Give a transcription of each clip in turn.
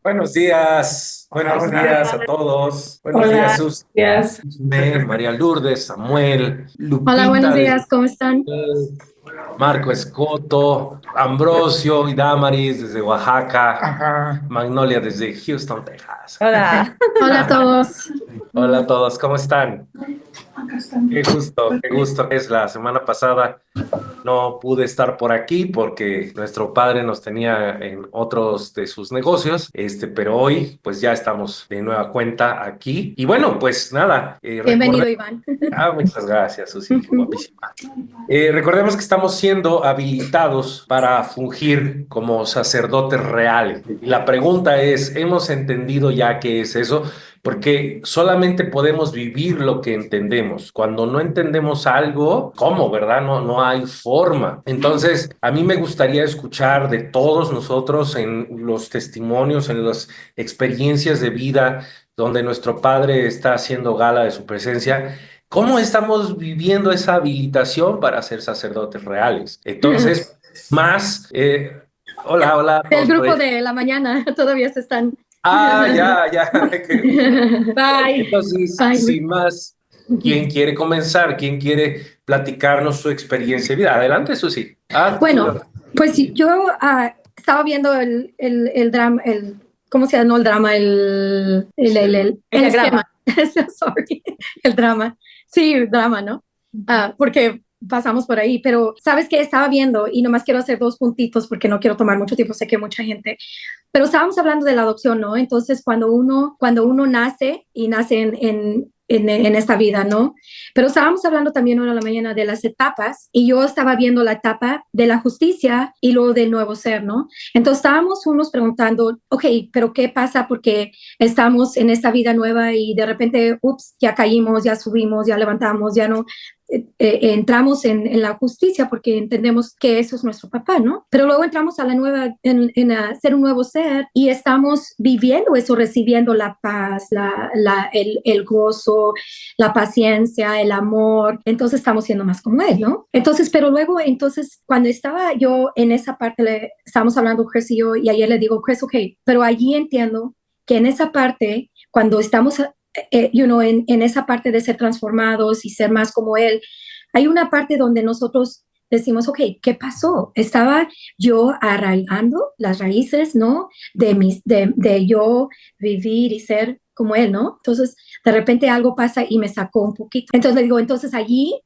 Buenos días a todos. Buenos días, Hola, Sus, días. María Lourdes, Samuel, Hola, buenos Lupita desde días, ¿cómo están? Marco Escoto, Ambrosio y Damaris desde Oaxaca, Magnolia desde Houston, Texas. Hola. Hola a todos. Hola a todos, ¿cómo están? Qué gusto. Es la semana pasada no pude estar por aquí porque nuestro padre nos tenía en otros de sus negocios, pero hoy pues ya estamos de nueva cuenta aquí. Y bueno, pues nada, Bienvenido, Iván. muchas gracias, Susi, guapísima. Recordemos que estamos siendo habilitados para fungir como sacerdotes reales. Y la pregunta es, ¿hemos entendido ya qué es eso? Porque solamente podemos vivir lo que entendemos. Cuando no entendemos algo, ¿cómo, verdad? No hay forma. Entonces, a mí me gustaría escuchar de todos nosotros en los testimonios, en las experiencias de vida donde nuestro Padre está haciendo gala de su presencia. ¿Cómo estamos viviendo esa habilitación para ser sacerdotes reales? Entonces, más, hola a El todos por ahí. grupo de la mañana todavía se están. Ya. Bye. Entonces, Bye. sin más, ¿quién quiere comenzar? ¿Quién quiere platicarnos su experiencia de vida? Adelante, Susi. Bueno, pues yo estaba viendo el drama, ¿cómo se llama? No el drama, el esquema. Sorry, el drama. Sí, drama, ¿no? Porque pasamos por ahí, pero ¿sabes qué? Estaba viendo y nomás quiero hacer dos puntitos porque no quiero tomar mucho tiempo, sé que mucha gente, pero estábamos hablando de la adopción, ¿no? Entonces, cuando uno nace y nace en esta vida, ¿no? Pero estábamos hablando también hoy a la mañana de las etapas y yo estaba viendo la etapa de la justicia y luego del nuevo ser, ¿no? Entonces estábamos unos preguntando, ok, pero ¿qué pasa? Porque estamos en esta vida nueva y de repente, ups, ya caímos, ya subimos, ya levantamos, ya no, entramos en la justicia porque entendemos que eso es nuestro papá, ¿no? Pero luego entramos a la nueva, en ser un nuevo ser y estamos viviendo eso, recibiendo la paz, el gozo, la paciencia, el amor. Entonces estamos siendo más como él, ¿no? Entonces, pero luego, entonces, cuando estaba yo en esa parte, estábamos hablando Chris y yo, y ayer le digo, Chris, ok, pero allí entiendo que en esa parte, cuando estamos en esa parte de ser transformados y ser más como Él, hay una parte donde nosotros decimos, ok, ¿qué pasó? Estaba yo arraigando las raíces, ¿no? De yo vivir y ser como Él, ¿no? Entonces, de repente algo pasa y me sacó un poquito. Entonces le digo, entonces allí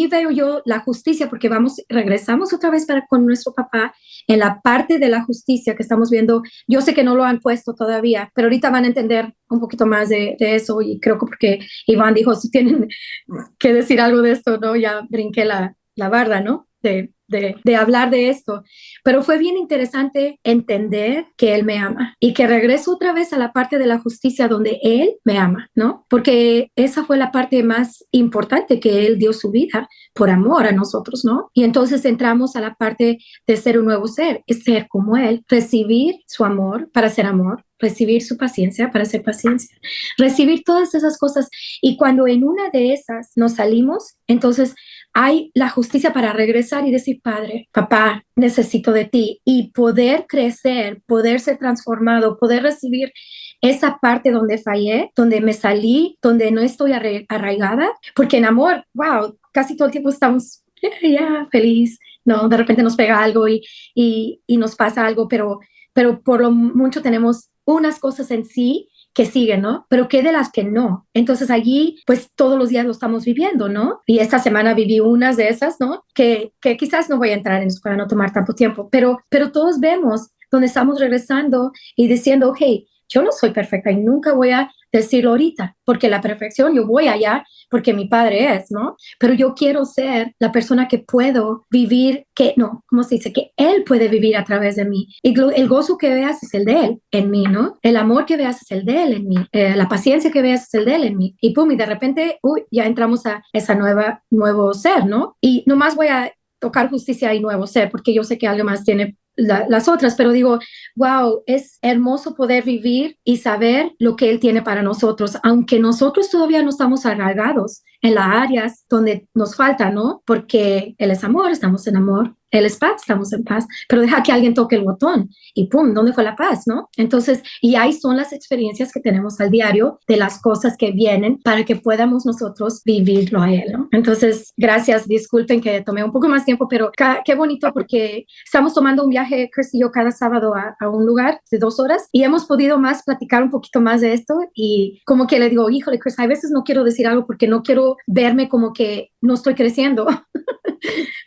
veo yo la justicia porque regresamos otra vez con nuestro papá en la parte de la justicia que estamos viendo. Yo sé que no lo han puesto todavía, pero ahorita van a entender un poquito más de eso y creo que porque Iván dijo, si tienen que decir algo de esto, ¿no? Ya brinqué la barda, ¿no? De hablar de esto, pero fue bien interesante entender que Él me ama y que regreso otra vez a la parte de la justicia donde Él me ama, ¿no? Porque esa fue la parte más importante que Él dio su vida por amor a nosotros, ¿no? Y entonces entramos a la parte de ser un nuevo ser, es ser como Él, recibir su amor para ser amor, recibir su paciencia para ser paciencia, recibir todas esas cosas. Y cuando en una de esas nos salimos, entonces hay la justicia para regresar y decir, Padre, papá, necesito de ti y poder crecer, poder ser transformado, poder recibir esa parte donde fallé, donde me salí, donde no estoy arraigada, porque en amor, wow, casi todo el tiempo estamos feliz, no, de repente nos pega algo y nos pasa algo, pero por lo mucho tenemos unas cosas en sí que siguen, ¿no? Pero ¿qué de las que no? Entonces allí, pues todos los días lo estamos viviendo, ¿no? Y esta semana viví unas de esas, ¿no? Que quizás no voy a entrar en eso para no tomar tanto tiempo, pero todos vemos donde estamos regresando y diciendo, ok, yo no soy perfecta y nunca voy a decirlo ahorita, porque la perfección yo voy allá porque mi padre es, ¿no? Pero yo quiero ser la persona que puedo vivir, ¿cómo se dice? Que Él puede vivir a través de mí. Y el gozo que veas es el de Él en mí, ¿no? El amor que veas es el de Él en mí. La paciencia que veas es el de Él en mí. Y pum, y de repente, ya entramos a esa nuevo ser, ¿no? Y nomás voy a tocar justicia y nuevo ser, porque yo sé que algo más tiene las otras, pero digo, wow, es hermoso poder vivir y saber lo que Él tiene para nosotros, aunque nosotros todavía no estamos arraigados en las áreas donde nos falta, ¿no? Porque Él es amor, estamos en amor. Él es paz, estamos en paz, pero deja que alguien toque el botón y ¡pum! ¿Dónde fue la paz, no? Entonces, y ahí son las experiencias que tenemos al diario de las cosas que vienen para que podamos nosotros vivirlo a Él, ¿no? Entonces, gracias, disculpen que tomé un poco más tiempo, pero qué bonito porque estamos tomando un viaje, Chris y yo, cada sábado a un lugar de 2 horas y hemos podido más platicar un poquito más de esto y como que le digo, híjole, Chris, a veces no quiero decir algo porque no quiero verme como que no estoy creciendo.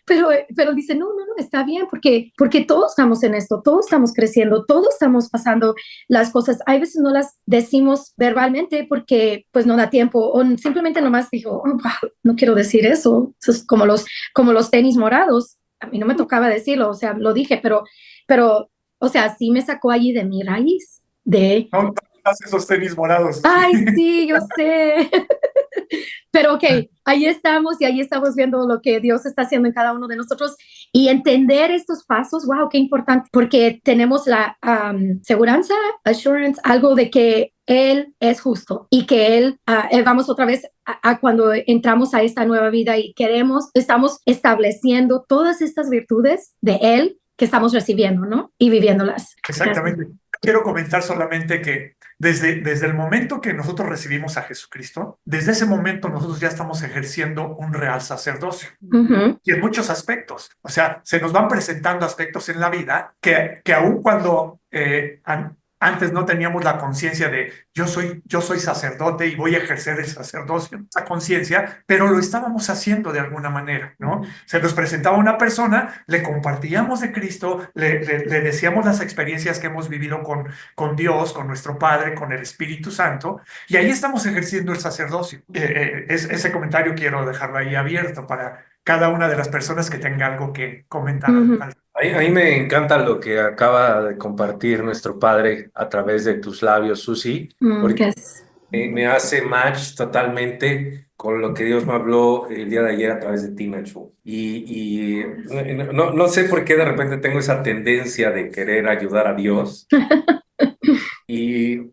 Pero dice, no, está bien, porque todos estamos en esto, todos estamos creciendo, todos estamos pasando las cosas. Hay veces no las decimos verbalmente porque pues no da tiempo, o simplemente nomás dijo, oh, wow, no quiero decir eso. Eso es como los tenis morados. A mí no me tocaba decirlo, o sea, lo dije, pero o sea, sí me sacó allí de mi raíz, de... No, esos tenis morados. Ay, sí, yo sé. Pero ok, ahí estamos y ahí estamos viendo lo que Dios está haciendo en cada uno de nosotros y entender estos pasos, wow, qué importante, porque tenemos la seguranza, assurance, algo de que Él es justo y que Él, vamos otra vez a cuando entramos a esta nueva vida y estamos estableciendo todas estas virtudes de Él que estamos recibiendo, ¿no? Y viviéndolas. Exactamente. Quiero comentar solamente que desde el momento que nosotros recibimos a Jesucristo, desde ese momento nosotros ya estamos ejerciendo un real sacerdocio. Y en muchos aspectos. O sea, se nos van presentando aspectos en la vida que aun cuando antes no teníamos la conciencia de yo soy sacerdote y voy a ejercer el sacerdocio, esa conciencia, pero lo estábamos haciendo de alguna manera, ¿no? Se nos presentaba una persona, le compartíamos de Cristo, le decíamos las experiencias que hemos vivido con Dios, con nuestro Padre, con el Espíritu Santo, y ahí estamos ejerciendo el sacerdocio. Ese comentario quiero dejarlo ahí abierto para cada una de las personas que tenga algo que comentar. A mí me encanta lo que acaba de compartir nuestro Padre a través de tus labios, Susi, porque me hace match totalmente con lo que Dios me habló el día de ayer a través de ti, Nacho. Y no sé por qué de repente tengo esa tendencia de querer ayudar a Dios. Y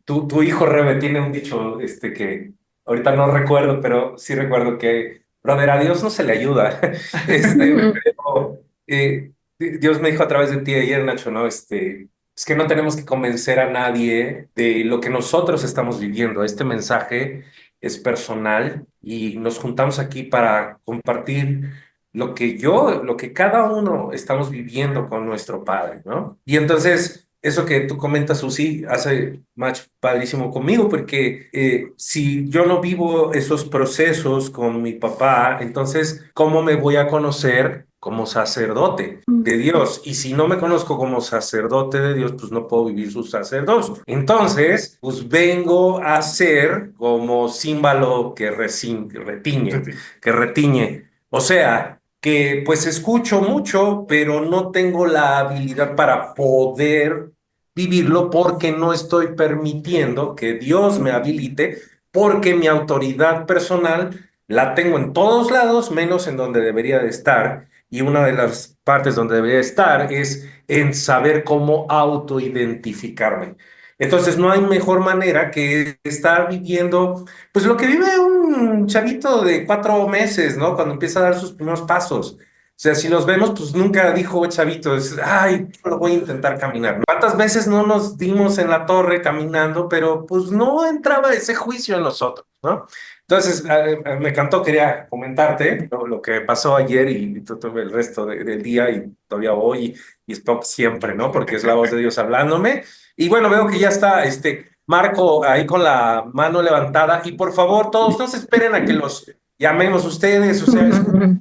tu hijo Rebe tiene un dicho que ahorita no recuerdo, pero sí recuerdo que, brother, a Dios no se le ayuda. Pero, Dios me dijo a través de ti ayer, Nacho, ¿no? Es que no tenemos que convencer a nadie de lo que nosotros estamos viviendo. Este mensaje es personal y nos juntamos aquí para compartir lo que cada uno estamos viviendo con nuestro Padre, ¿no? Y entonces, eso que tú comentas, Susi, hace match padrísimo conmigo, porque si yo no vivo esos procesos con mi papá, entonces, ¿cómo me voy a conocer como sacerdote de Dios? Y si no me conozco como sacerdote de Dios, pues no puedo vivir su sacerdocio. Entonces, pues vengo a ser como címbalo que retiñe. O sea, que pues escucho mucho, pero no tengo la habilidad para poder vivirlo porque no estoy permitiendo que Dios me habilite, porque mi autoridad personal la tengo en todos lados, menos en donde debería de estar. Y una de las partes donde debería estar es en saber cómo autoidentificarme. Entonces no hay mejor manera que estar viviendo, pues lo que vive un chavito de 4 meses, ¿no? Cuando empieza a dar sus primeros pasos. O sea, si los vemos, pues nunca dijo chavito, ay, lo voy a intentar caminar. ¿Cuántas veces no nos dimos en la torre caminando, pero pues no entraba ese juicio en nosotros, ¿no? Entonces, me encantó, quería comentarte lo que pasó ayer y todo el resto del día y todavía hoy y espero que siempre, ¿no? Porque es la voz de Dios hablándome. Y bueno, veo que ya está Marco ahí con la mano levantada y por favor, todos no se esperen a que los llamemos ustedes, o sea,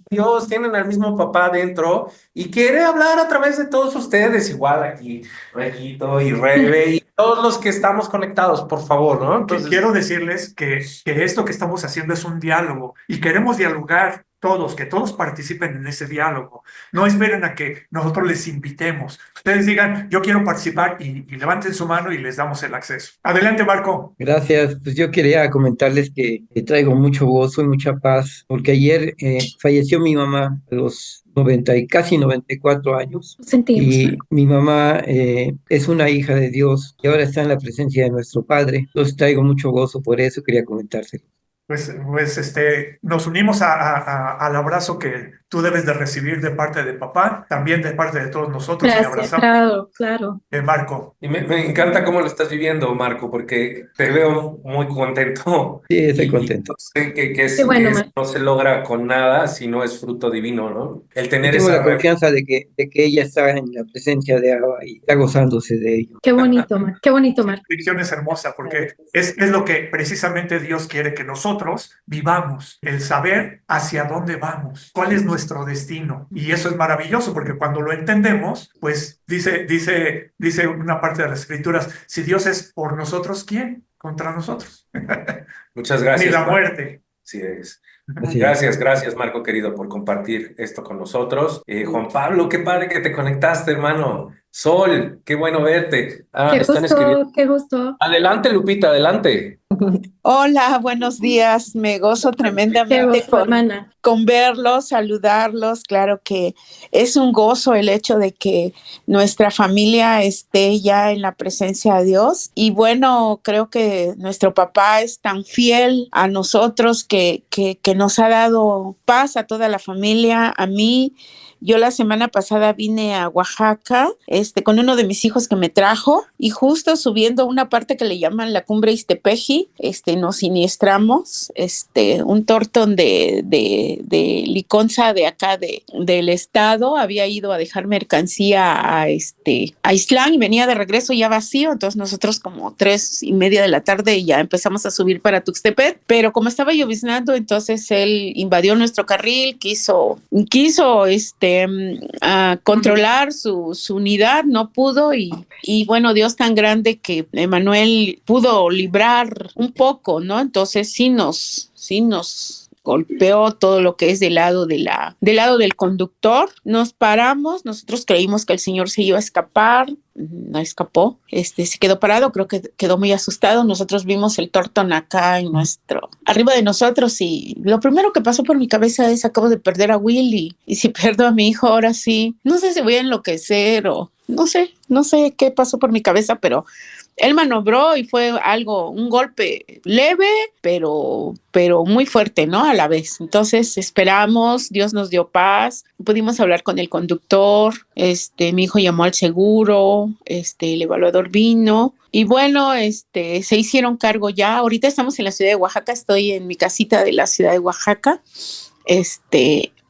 Dios, tienen al mismo papá dentro y quiere hablar a través de todos ustedes, igual aquí, Regito y Rebe y todos los que estamos conectados, por favor, ¿no? Entonces, quiero decirles que esto que estamos haciendo es un diálogo y queremos dialogar todos, que todos participen en ese diálogo. No esperen a que nosotros les invitemos. Ustedes digan, yo quiero participar y levanten su mano y les damos el acceso. Adelante, Marco. Gracias. Pues yo quería comentarles que traigo mucho gozo y mucha paz, porque ayer falleció mi mamá a los 90 y casi 94 años. Sentimos. Y mi mamá es una hija de Dios y ahora está en la presencia de nuestro Padre. Entonces traigo mucho gozo por eso, quería comentárselo. Nos unimos al abrazo que tú debes de recibir de parte de papá, también de parte de todos nosotros, y Gracias, abrazamos, claro, claro. Marco. Y me encanta cómo lo estás viviendo, Marco, porque te veo muy contento Sí, estoy y contento. sé Qué que bueno, eso Mar. no se logra con nada si no es fruto divino, ¿no? El Yo tener tengo esa la confianza de que ella está en la presencia de Abba y está gozándose de ello. Qué bonito, Mar. Qué bonito, Mar. Ficción es hermosa porque es lo que precisamente Dios quiere que nosotros vivamos, el saber hacia dónde vamos, cuál es nuestro destino. Y eso es maravilloso porque cuando lo entendemos, pues dice una parte de las escrituras, si Dios es por nosotros, ¿quién contra nosotros? Muchas Ni gracias, la Marco. muerte. Así es. Así es. Gracias, Marco querido, por compartir esto con nosotros. Juan Pablo, qué padre que te conectaste, hermano. Sol, qué bueno verte. Ah, Qué están escribiendo. gusto, qué gusto. Adelante, Lupita, adelante. Hola, buenos días. Me gozo Qué tremendamente gusto, hermana. con verlos, saludarlos. Claro que es un gozo el hecho de que nuestra familia esté ya en la presencia de Dios. Y bueno, creo que nuestro papá es tan fiel a nosotros que nos ha dado paz a toda la familia, a mí. Yo la semana pasada vine a Oaxaca, con uno de mis hijos que me trajo y justo subiendo una parte que le llaman la cumbre Iztepeji, nos siniestramos, un tortón de Liconza de acá del estado había ido a dejar mercancía a Islán y venía de regreso ya vacío, entonces nosotros como 3:30 de la tarde ya empezamos a subir para Tuxtepec, pero como estaba lloviznando, entonces él invadió nuestro carril, quiso a controlar su unidad, no pudo y bueno, Dios tan grande que Emanuel pudo librar un poco, ¿no? Entonces sí nos golpeó todo lo que es del lado del conductor. Nos paramos, nosotros creímos que el señor se iba a escapar, no escapó, se quedó parado, creo que quedó muy asustado. Nosotros vimos el tortón acá arriba de nosotros y lo primero que pasó por mi cabeza es acabo de perder a Willy y si pierdo a mi hijo ahora sí, no sé si voy a enloquecer o no sé qué pasó por mi cabeza, pero él manobró y fue un golpe leve, pero muy fuerte, ¿no? A la vez. Entonces esperamos, Dios nos dio paz, pudimos hablar con el conductor, mi hijo llamó al seguro, el evaluador vino y bueno, se hicieron cargo ya. Ahorita estamos en la ciudad de Oaxaca, estoy en mi casita de la ciudad de Oaxaca,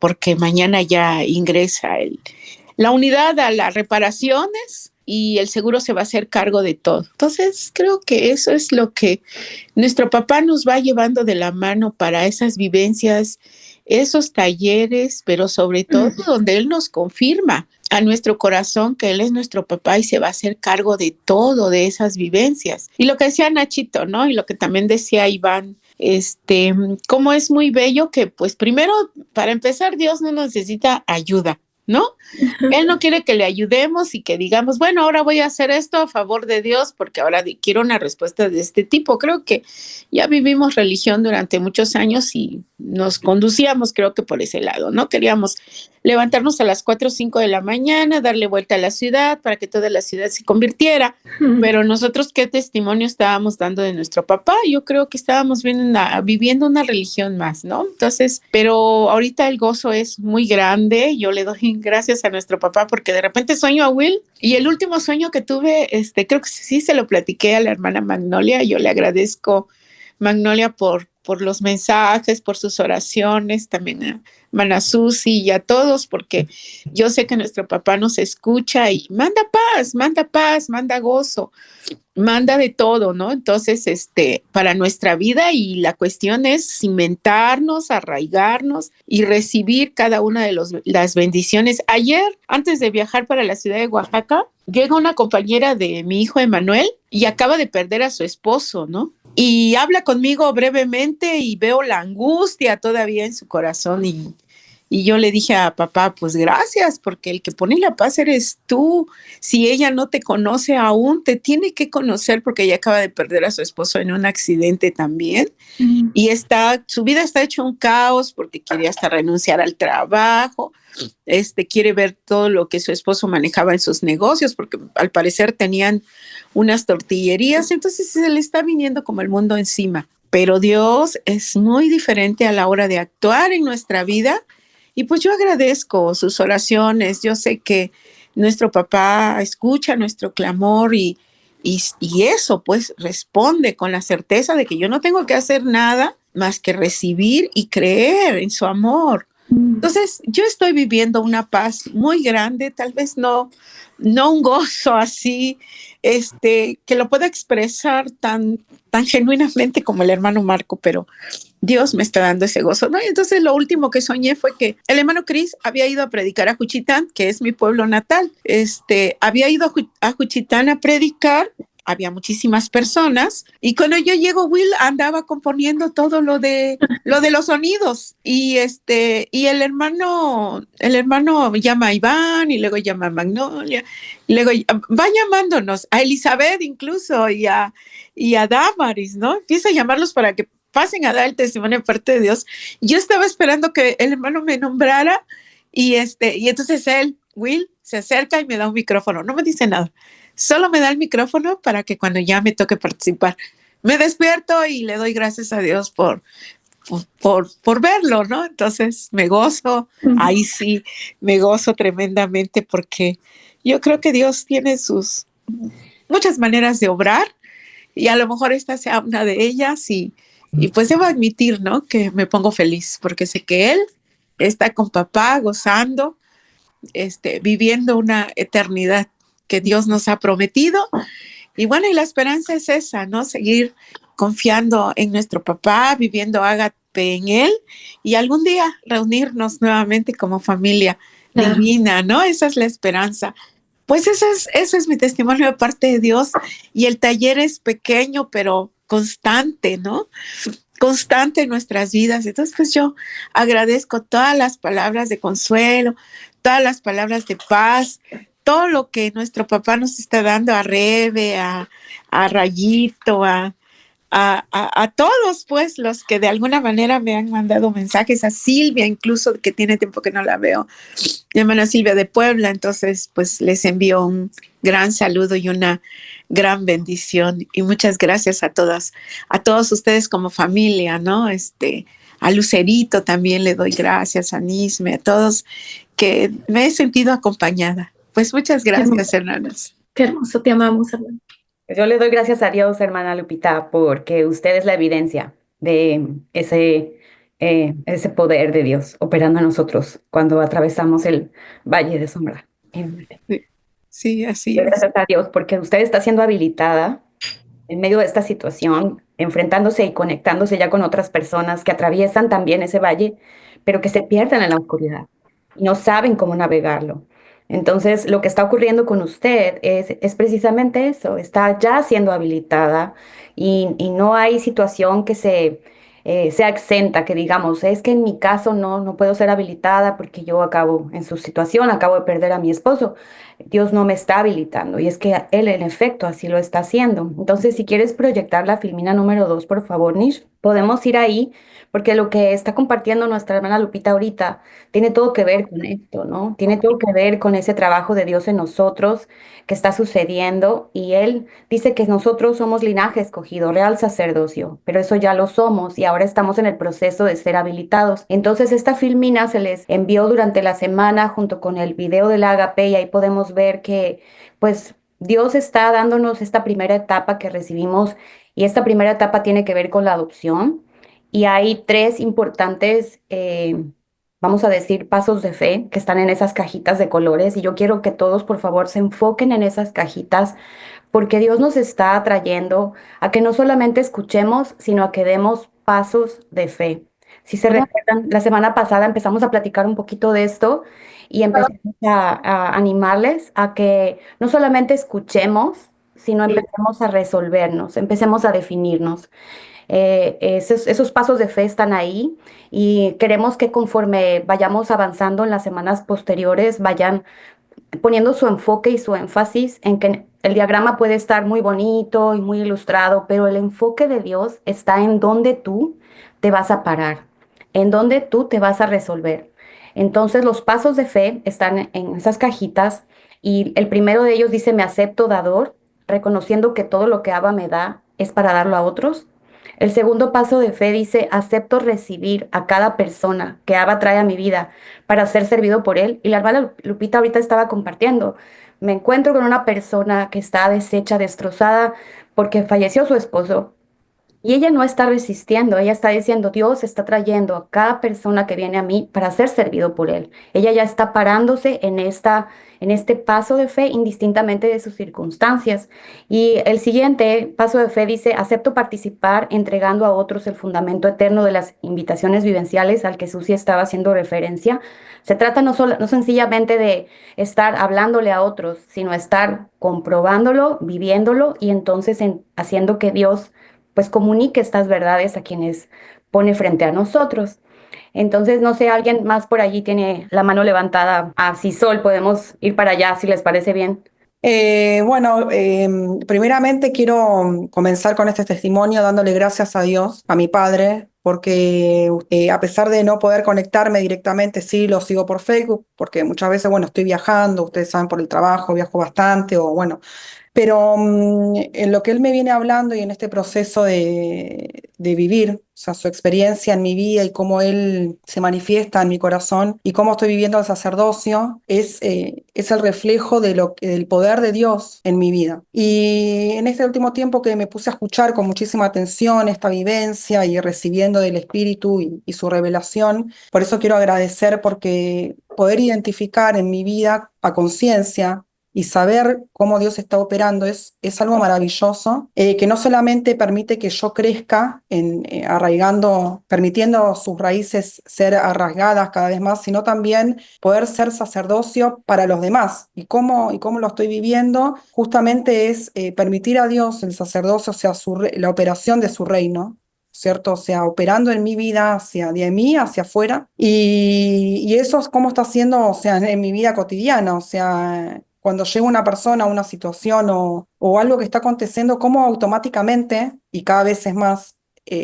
porque mañana ya ingresa la unidad a las reparaciones y el seguro se va a hacer cargo de todo. Entonces, creo que eso es lo que nuestro papá nos va llevando de la mano para esas vivencias, esos talleres, pero sobre todo donde él nos confirma a nuestro corazón que él es nuestro papá y se va a hacer cargo de todo, de esas vivencias. Y lo que decía Nachito, ¿no? Y lo que también decía Iván, cómo es muy bello que, pues primero, para empezar, Dios no necesita ayuda, ¿no? Él no quiere que le ayudemos y que digamos, bueno, ahora voy a hacer esto a favor de Dios porque ahora quiero una respuesta de este tipo. Creo que ya vivimos religión durante muchos años y nos conducíamos, creo que por ese lado, ¿no? Queríamos levantarnos a las 4 o 5 de la mañana, darle vuelta a la ciudad para que toda la ciudad se convirtiera. Pero nosotros, ¿qué testimonio estábamos dando de nuestro papá? Yo creo que estábamos viviendo una religión más, ¿no? Entonces, pero ahorita el gozo es muy grande. Yo le doy gracias a nuestro papá porque de repente sueño a Will y el último sueño que tuve, creo que sí se lo platiqué a la hermana Magnolia. Yo le agradezco, Magnolia, por los mensajes, por sus oraciones, también a Mana Susi y a todos, porque yo sé que nuestro papá nos escucha y manda paz, manda gozo, manda de todo, ¿no? Entonces, para nuestra vida y la cuestión es cimentarnos, arraigarnos y recibir cada una de las bendiciones. Ayer, antes de viajar para la ciudad de Oaxaca, llega una compañera de mi hijo Emanuel y acaba de perder a su esposo, ¿no? Y habla conmigo brevemente y veo la angustia todavía en su corazón y yo le dije a papá, pues gracias, porque el que pone la paz eres tú. Si ella no te conoce aún, te tiene que conocer porque ella acaba de perder a su esposo en un accidente también. Y su vida está hecho un caos porque quiere hasta renunciar al trabajo. Quiere ver todo lo que su esposo manejaba en sus negocios porque al parecer tenían unas tortillerías, entonces se le está viniendo como el mundo encima. pero Dios es muy diferente a la hora de actuar en nuestra vida. Y pues yo agradezco sus oraciones. Yo sé que nuestro papá escucha nuestro clamor y eso pues responde con la certeza de que yo no tengo que hacer nada más que recibir y creer en su amor. Entonces, yo estoy viviendo una paz muy grande, tal vez no un gozo así, que lo pueda expresar tan genuinamente como el hermano Marco, pero Dios me está dando ese gozo, ¿no? Y entonces lo último que soñé fue que el hermano Cris había ido a predicar a Juchitán, que es mi pueblo natal. Había ido a Juchitán a predicar. Había muchísimas personas y cuando yo llego, Will andaba componiendo todo lo de los sonidos y el hermano llama a Iván y luego llama a Magnolia y luego va llamándonos a Elizabeth incluso y a Damaris, ¿no? Empieza a llamarlos para que pasen a dar el testimonio de parte de Dios. Yo estaba esperando que el hermano me nombrara y entonces Will, se acerca y me da un micrófono. No me dice nada. Solo me da el micrófono para que cuando ya me toque participar, me despierto y le doy gracias a Dios por verlo, ¿no? Entonces me gozo, ahí sí, me gozo tremendamente porque yo creo que Dios tiene sus muchas maneras de obrar y a lo mejor esta sea una de ellas y pues debo admitir, ¿no? Que me pongo feliz porque sé que Él está con papá gozando, viviendo una eternidad que Dios nos ha prometido. Y bueno, y la esperanza es esa, ¿no? Seguir confiando en nuestro papá, viviendo ágape en él y algún día reunirnos nuevamente como familia divina, ¿no? Esa es la esperanza. Pues ese es mi testimonio de parte de Dios y el taller es pequeño, pero constante, ¿no? Constante en nuestras vidas. Entonces, pues yo agradezco todas las palabras de consuelo, todas las palabras de paz, todo lo que nuestro papá nos está dando a Rebe, a Rayito, a todos, pues, los que de alguna manera me han mandado mensajes, a Silvia, incluso, que tiene tiempo que no la veo, mi hermana Silvia de Puebla, entonces, pues, les envío un gran saludo y una gran bendición, y muchas gracias a todos ustedes como familia, ¿no? A Lucerito también le doy gracias, a Nisme, a todos, que me he sentido acompañada. Pues muchas gracias, hermanas. Qué hermoso, te amamos, hermano. Yo le doy gracias a Dios, hermana Lupita, porque usted es la evidencia de ese poder de Dios operando en nosotros cuando atravesamos el valle de sombra. Sí, así es. Gracias a Dios, porque usted está siendo habilitada en medio de esta situación, enfrentándose y conectándose ya con otras personas que atraviesan también ese valle, pero que se pierden en la oscuridad y no saben cómo navegarlo. Entonces, lo que está ocurriendo con usted es precisamente eso, está ya siendo habilitada y no hay situación que sea exenta, que digamos, es que en mi caso no puedo ser habilitada porque yo en su situación, acabo de perder a mi esposo. Dios no me está habilitando y es que Él en efecto así lo está haciendo. Entonces, si quieres proyectar la filmina número 2, por favor, Nish, podemos ir ahí porque lo que está compartiendo nuestra hermana Lupita ahorita tiene todo que ver con esto, ¿no? Tiene todo que ver con ese trabajo de Dios en nosotros que está sucediendo y Él dice que nosotros somos linaje escogido, real sacerdocio, pero eso ya lo somos y ahora estamos en el proceso de ser habilitados. Entonces esta filmina se les envió durante la semana junto con el video del Agape y ahí podemos ver que pues Dios está dándonos esta primera etapa que recibimos y esta primera etapa tiene que ver con la adopción y hay 3 importantes vamos a decir, pasos de fe que están en esas cajitas de colores y yo quiero que todos, por favor, se enfoquen en esas cajitas porque Dios nos está atrayendo a que no solamente escuchemos, sino a que demos pasos de fe. Si se recuerdan, la semana pasada empezamos a platicar un poquito de esto y empezamos a animarles a que no solamente escuchemos, sino empecemos a resolvernos, empecemos a definirnos. Esos pasos de fe están ahí y queremos que conforme vayamos avanzando en las semanas posteriores, vayan poniendo su enfoque y su énfasis en que el diagrama puede estar muy bonito y muy ilustrado, pero el enfoque de Dios está en dónde tú te vas a parar, en dónde tú te vas a resolver. Entonces los pasos de fe están en esas cajitas y el primero de ellos dice, me acepto dador, reconociendo que todo lo que Abba me da es para darlo a otros. El segundo paso de fe dice, acepto recibir a cada persona que Abba trae a mi vida para ser servido por él. Y la hermana Lupita ahorita estaba compartiendo. Me encuentro con una persona que está deshecha, destrozada, porque falleció su esposo. Y ella no está resistiendo, ella está diciendo, Dios está trayendo a cada persona que viene a mí para ser servido por Él. Ella ya está parándose en este paso de fe indistintamente de sus circunstancias. Y el siguiente paso de fe dice, acepto participar entregando a otros el fundamento eterno de las invitaciones vivenciales al que Susi estaba haciendo referencia. Se trata no sencillamente de estar hablándole a otros, sino estar comprobándolo, viviéndolo y entonces haciendo que Dios pues comunique estas verdades a quienes pone frente a nosotros. Entonces, no sé, alguien más por allí tiene la mano levantada. Si Sol, podemos ir para allá, si les parece bien. Primeramente quiero comenzar con este testimonio dándole gracias a Dios, a mi padre, porque a pesar de no poder conectarme directamente, sí lo sigo por Facebook, porque muchas veces, bueno, estoy viajando, ustedes saben, por el trabajo, viajo bastante, o bueno, pero en lo que él me viene hablando y en este proceso de vivir, o sea, su experiencia en mi vida y cómo él se manifiesta en mi corazón y cómo estoy viviendo el sacerdocio, es el reflejo del poder de Dios en mi vida. Y en este último tiempo que me puse a escuchar con muchísima atención esta vivencia y recibiendo del Espíritu y su revelación, por eso quiero agradecer porque poder identificar en mi vida a conciencia y saber cómo Dios está operando es algo maravilloso, que no solamente permite que yo crezca permitiendo sus raíces ser arraigadas cada vez más, sino también poder ser sacerdocio para los demás. ¿Y cómo lo estoy viviendo? Justamente es permitir a Dios el sacerdocio, o sea, la operación de su reino, ¿cierto? O sea, operando en mi vida, de mí hacia afuera. Y eso es cómo está haciendo, o sea, en mi vida cotidiana, o sea, cuando llega una persona a una situación o algo que está aconteciendo, cómo automáticamente, y cada vez es más,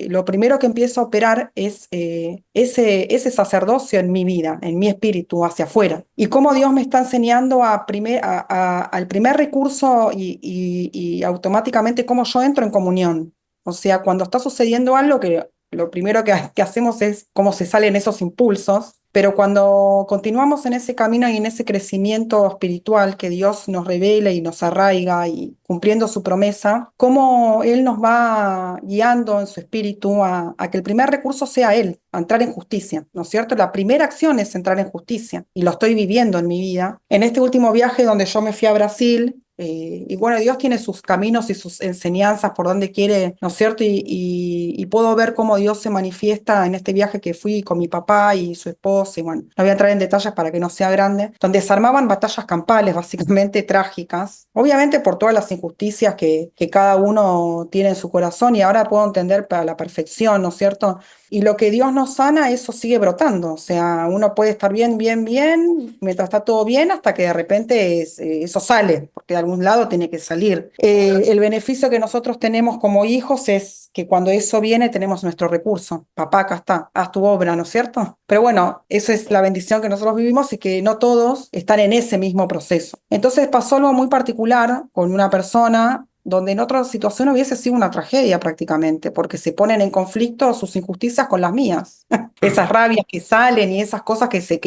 lo primero que empiezo a operar es ese sacerdocio en mi vida, en mi espíritu, hacia afuera. Y cómo Dios me está enseñando al primer recurso y automáticamente cómo yo entro en comunión. O sea, cuando está sucediendo algo, que lo primero que hacemos es cómo se salen esos impulsos, pero cuando continuamos en ese camino y en ese crecimiento espiritual que Dios nos revela y nos arraiga y cumpliendo su promesa, cómo Él nos va guiando en su espíritu a que el primer recurso sea Él, a entrar en justicia, ¿no es cierto? La primera acción es entrar en justicia y lo estoy viviendo en mi vida. En este último viaje donde yo me fui a Brasil, y bueno, Dios tiene sus caminos y sus enseñanzas por donde quiere, ¿no es cierto? Y puedo ver cómo Dios se manifiesta en este viaje que fui con mi papá y su esposa, y bueno, no voy a entrar en detalles para que no sea grande, donde se armaban batallas campales, básicamente trágicas, obviamente por todas las injusticias que cada uno tiene en su corazón, y ahora puedo entender para la perfección, ¿no es cierto? Y lo que Dios nos sana, eso sigue brotando. O sea, uno puede estar bien, bien, bien, mientras está todo bien, hasta que de repente eso sale, porque de algún lado tiene que salir. El beneficio que nosotros tenemos como hijos es que cuando eso viene tenemos nuestro recurso. Papá, acá está, haz tu obra, ¿no es cierto? Pero bueno, eso es la bendición que nosotros vivimos y que no todos están en ese mismo proceso. Entonces pasó algo muy particular con una persona donde en otra situación hubiese sido una tragedia prácticamente, porque se ponen en conflicto sus injusticias con las mías. Esas rabias que salen y esas cosas que se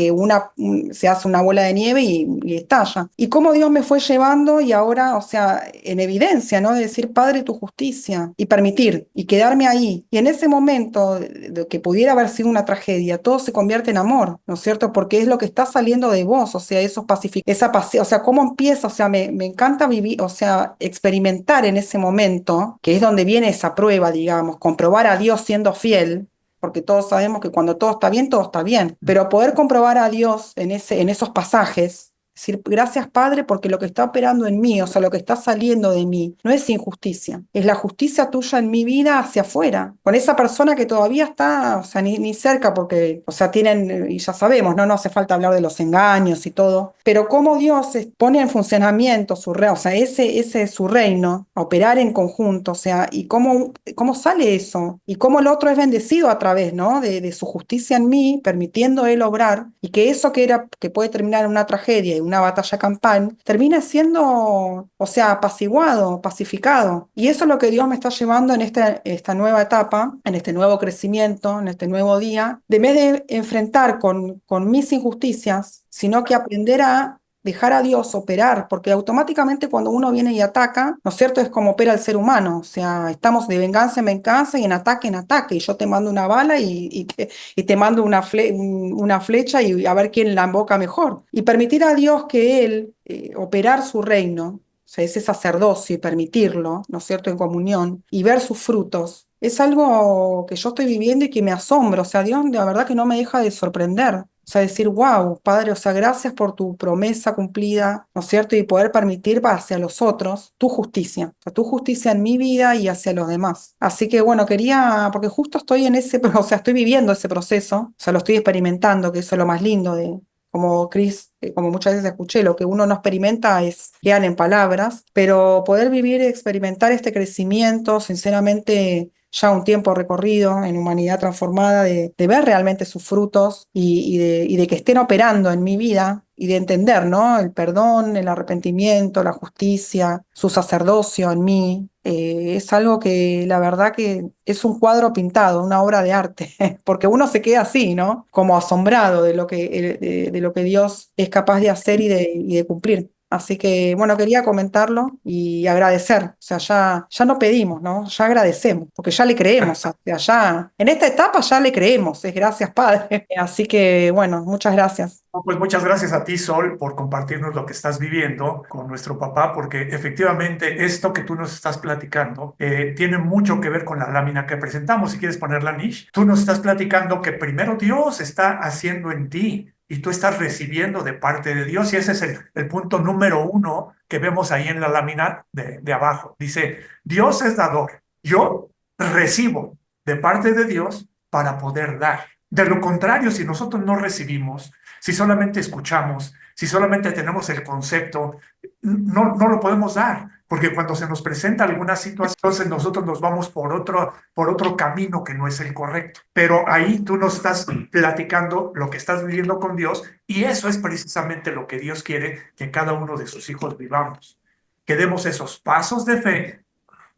hace una bola de nieve y estalla. Y cómo Dios me fue llevando y ahora, o sea, en evidencia, ¿no? De decir, Padre, tu justicia, y permitir, y quedarme ahí. Y en ese momento, de que pudiera haber sido una tragedia, todo se convierte en amor, ¿no es cierto? Porque es lo que está saliendo de vos, o sea, o sea, cómo empieza, o sea, me encanta vivir, o sea, experimentar en ese momento, que es donde viene esa prueba, digamos, comprobar a Dios siendo fiel, porque todos sabemos que cuando todo está bien, pero poder comprobar a Dios en esos pasajes, decir, gracias Padre, porque lo que está operando en mí, o sea, lo que está saliendo de mí, no es injusticia, es la justicia tuya en mi vida hacia afuera, con esa persona que todavía está, o sea, ni cerca, porque, o sea, tienen, y ya sabemos, no hace falta hablar de los engaños y todo, pero cómo Dios pone en funcionamiento su reino, o sea, ese es su reino, a operar en conjunto, o sea, y cómo sale eso, y cómo el otro es bendecido a través, ¿no? De su justicia en mí, permitiendo Él obrar, y que eso que puede terminar en una tragedia, una batalla campal, termine siendo, o sea, apaciguado, pacificado. Y eso es lo que Dios me está llevando en esta nueva etapa, en este nuevo crecimiento, en este nuevo día, de vez de enfrentar con mis injusticias, sino que aprender a dejar a Dios operar, porque automáticamente cuando uno viene y ataca, ¿no es cierto? Es como opera el ser humano, o sea, estamos de venganza en venganza y en ataque, y yo te mando una bala y te mando una flecha y a ver quién la emboca mejor. Y permitir a Dios que Él operar su reino, o sea, ese sacerdocio y permitirlo, ¿no es cierto?, en comunión y ver sus frutos. Es algo que yo estoy viviendo y que me asombra, o sea, Dios de verdad que no me deja de sorprender. O sea, decir, wow, Padre, o sea, gracias por tu promesa cumplida, ¿no es cierto? Y poder permitir hacia los otros o sea, tu justicia en mi vida y hacia los demás. Así que bueno, quería, porque justo estoy en ese, o sea, estoy viviendo ese proceso, o sea, lo estoy experimentando, que eso es lo más lindo de, como Chris, como muchas veces escuché, lo que uno no experimenta quedan en palabras, pero poder vivir y experimentar este crecimiento, sinceramente ya un tiempo recorrido en humanidad transformada, de ver realmente sus frutos y de que estén operando en mi vida y de entender, ¿no? El perdón, el arrepentimiento, la justicia, su sacerdocio en mí. Es algo que la verdad que es un cuadro pintado, una obra de arte, porque uno se queda así, ¿no? Como asombrado de lo que Dios es capaz de hacer y de cumplir. Así que, bueno, quería comentarlo y agradecer. O sea, ya no pedimos, ¿no? Ya agradecemos, porque ya le creemos. O sea, ya, en esta etapa ya le creemos. Es gracias, Padre. Así que, bueno, muchas gracias. No, pues muchas gracias a ti, Sol, por compartirnos lo que estás viviendo con nuestro papá, porque efectivamente esto que tú nos estás platicando tiene mucho que ver con la lámina que presentamos. Si quieres ponerla, Nish, tú nos estás platicando que primero Dios está haciendo en ti y tú estás recibiendo de parte de Dios, y ese es el punto número uno que vemos ahí en la lámina de abajo. Dice, Dios es dador, yo recibo de parte de Dios para poder dar. De lo contrario, si nosotros no recibimos, si solamente escuchamos, si solamente tenemos el concepto, no lo podemos dar, porque cuando se nos presenta alguna situación, entonces nosotros nos vamos por otro camino que no es el correcto. Pero ahí tú nos estás platicando lo que estás viviendo con Dios, y eso es precisamente lo que Dios quiere que cada uno de sus hijos vivamos. Que demos esos pasos de fe,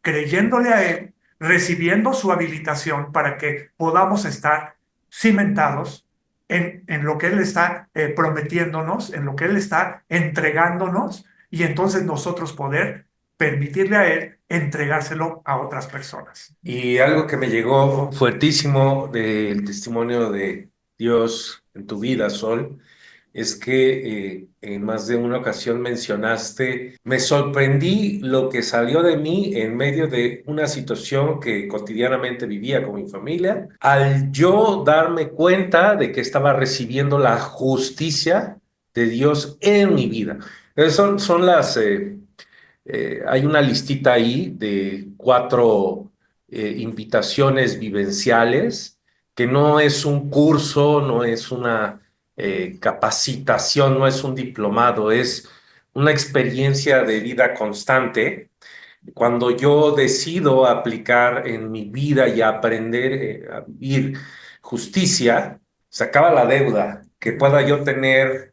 creyéndole a Él, recibiendo su habilitación para que podamos estar cimentados en lo que Él está prometiéndonos, en lo que Él está entregándonos, y entonces nosotros poder permitirle a Él entregárselo a otras personas. Y algo que me llegó fuertísimo del testimonio de Dios en tu vida, Sol, es que en más de una ocasión mencionaste, me sorprendí lo que salió de mí en medio de una situación que cotidianamente vivía con mi familia, al yo darme cuenta de que estaba recibiendo la justicia de Dios en mi vida. Son las... hay una listita ahí de 4 invitaciones vivenciales, que no es un curso, no es una capacitación, no es un diplomado, es una experiencia de vida constante. Cuando yo decido aplicar en mi vida y aprender a vivir justicia, se acaba la deuda que pueda yo tener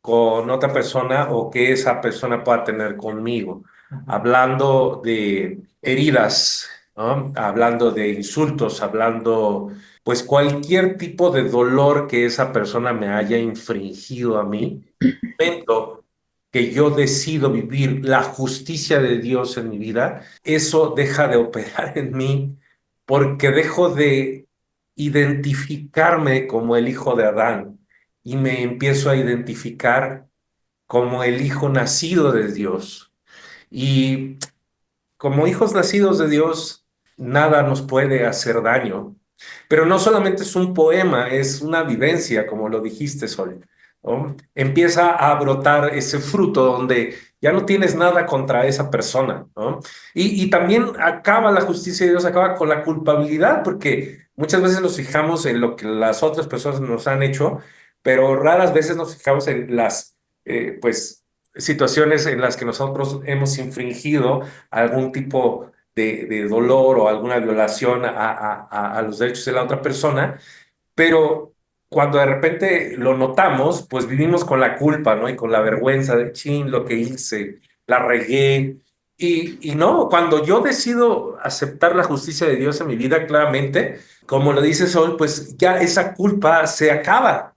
con otra persona o que esa persona pueda tener conmigo, hablando de heridas, ¿no? Hablando de insultos, hablando, pues cualquier tipo de dolor que esa persona me haya infringido a mí, momento que yo decido vivir la justicia de Dios en mi vida, eso deja de operar en mí porque dejo de identificarme como el hijo de Adán y me empiezo a identificar como el hijo nacido de Dios. Y como hijos nacidos de Dios, nada nos puede hacer daño. Pero no solamente es un poema, es una vivencia, como lo dijiste, Sol, ¿no? Empieza a brotar ese fruto donde ya no tienes nada contra esa persona, ¿no? Y también acaba la justicia de Dios, acaba con la culpabilidad, porque muchas veces nos fijamos en lo que las otras personas nos han hecho, pero raras veces nos fijamos en las, pues, situaciones en las que nosotros hemos infringido algún tipo de dolor o alguna violación a los derechos de la otra persona, pero cuando de repente lo notamos, pues vivimos con la culpa, ¿no? Y con la vergüenza de, chin, lo que hice, la regué. Y no, cuando yo decido aceptar la justicia de Dios en mi vida, claramente, como lo dice Sol, pues ya esa culpa se acaba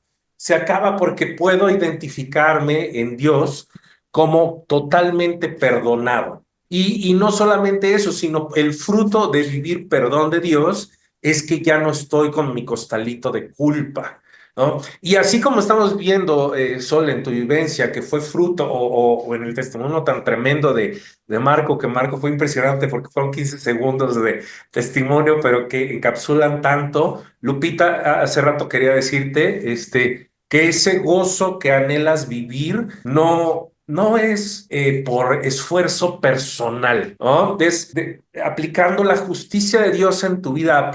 porque puedo identificarme en Dios como totalmente perdonado. Y no solamente eso, sino el fruto de vivir perdón de Dios es que ya no estoy con mi costalito de culpa, ¿no? Y así como estamos viendo, Sol, en tu vivencia, que fue fruto, o en el testimonio tan tremendo de Marco, que Marco fue impresionante porque fueron 15 segundos de testimonio, pero que encapsulan tanto. Lupita, hace rato quería decirte, que ese gozo que anhelas vivir no es por esfuerzo personal, ¿no? Aplicando la justicia de Dios en tu vida,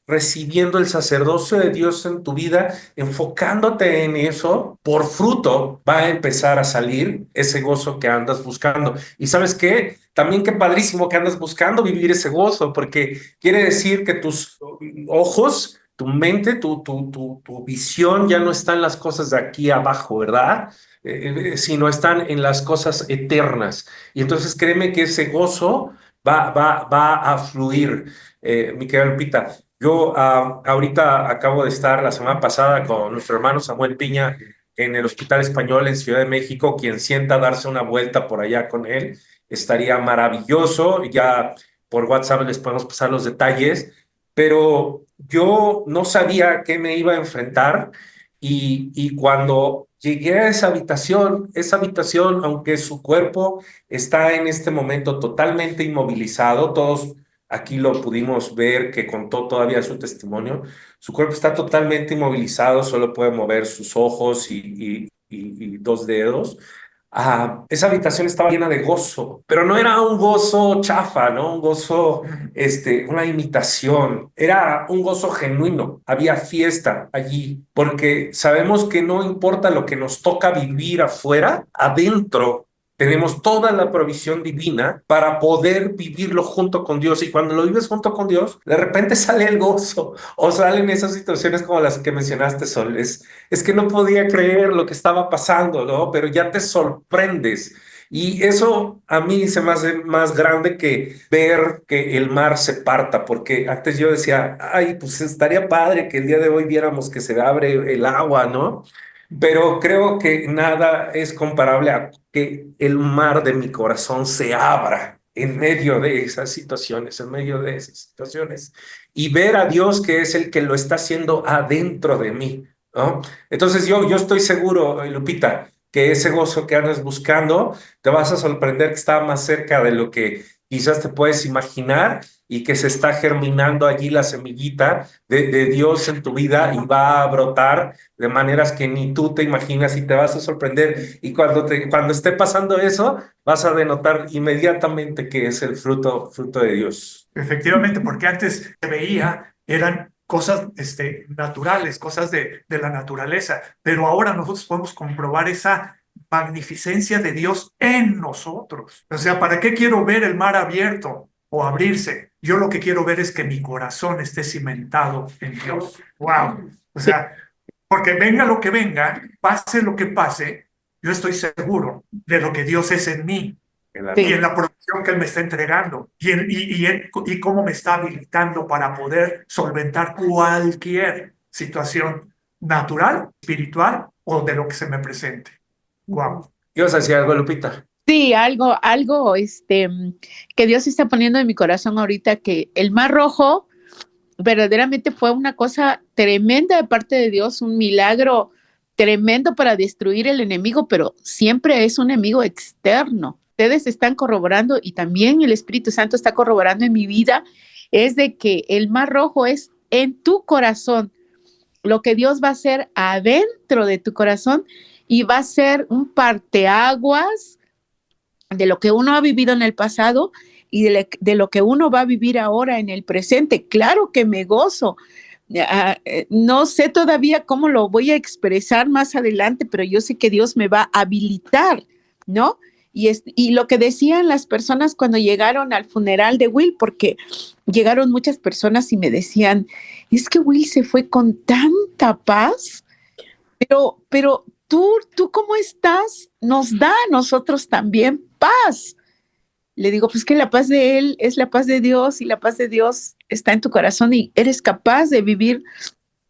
recibiendo el sacerdocio de Dios en tu vida, enfocándote en eso, por fruto va a empezar a salir ese gozo que andas buscando. ¿Y sabes qué? También qué padrísimo que andas buscando vivir ese gozo, porque quiere decir que tus ojos, tu mente, tu visión ya no está en las cosas de aquí abajo, ¿verdad? Sino están en las cosas eternas. Y entonces créeme que ese gozo va a fluir, mi querida Lupita. Yo ahorita acabo de estar la semana pasada con nuestro hermano Samuel Piña en el Hospital Español en Ciudad de México. Quien sienta darse una vuelta por allá con él estaría maravilloso. Ya por WhatsApp les podemos pasar los detalles, pero yo no sabía a qué me iba a enfrentar y cuando llegué a esa habitación, aunque su cuerpo está en este momento totalmente inmovilizado, todos aquí lo pudimos ver que contó todavía su testimonio, su cuerpo está totalmente inmovilizado, solo puede mover sus ojos y dos dedos. Esa habitación estaba llena de gozo, pero no era un gozo chafa, ¿no? Un gozo, una imitación, era un gozo genuino, había fiesta allí, porque sabemos que no importa lo que nos toca vivir afuera, adentro tenemos toda la provisión divina para poder vivirlo junto con Dios, y cuando lo vives junto con Dios, de repente sale el gozo, o salen esas situaciones como las que mencionaste, Sol, es que no podía creer lo que estaba pasando, ¿no? Pero ya te sorprendes. Y eso a mí se me hace más grande que ver que el mar se parta, porque antes yo decía, ay, pues estaría padre que el día de hoy viéramos que se abre el agua, ¿no? Pero creo que nada es comparable a que el mar de mi corazón se abra en medio de esas situaciones, y ver a Dios que es el que lo está haciendo adentro de mí, ¿no? Entonces yo estoy seguro, Lupita, que ese gozo que andas buscando, te vas a sorprender que está más cerca de lo que quizás te puedes imaginar, y que se está germinando allí la semillita de Dios en tu vida y va a brotar de maneras que ni tú te imaginas, y te vas a sorprender. Y cuando esté pasando eso, vas a denotar inmediatamente que es el fruto de Dios. Efectivamente, porque antes se veía, eran cosas naturales, cosas de la naturaleza, pero ahora nosotros podemos comprobar esa magnificencia de Dios en nosotros. O sea, ¿para qué quiero ver el mar abierto o abrirse? Yo lo que quiero ver es que mi corazón esté cimentado en Dios. ¡Wow! O sea, porque venga lo que venga, pase lo que pase, yo estoy seguro de lo que Dios es en mí y en la provisión que Él me está entregando y cómo me está habilitando para poder solventar cualquier situación natural, espiritual o de lo que se me presente. Wow. ¿Ibas a decir algo, Lupita? Sí, algo, que Dios está poniendo en mi corazón ahorita, que el Mar Rojo verdaderamente fue una cosa tremenda de parte de Dios, un milagro tremendo para destruir el enemigo, pero siempre es un enemigo externo. Ustedes están corroborando, y también el Espíritu Santo está corroborando en mi vida, es de que el Mar Rojo es en tu corazón, lo que Dios va a hacer adentro de tu corazón, y va a ser un parteaguas de lo que uno ha vivido en el pasado y de lo que uno va a vivir ahora en el presente. Claro que me gozo. No sé todavía cómo lo voy a expresar más adelante, pero yo sé que Dios me va a habilitar, ¿no? y lo que decían las personas cuando llegaron al funeral de Will, porque llegaron muchas personas y me decían, es que Will se fue con tanta paz, pero tú ¿cómo estás? Nos da a nosotros también paz. Le digo, pues que la paz de él es la paz de Dios y la paz de Dios está en tu corazón y eres capaz de vivir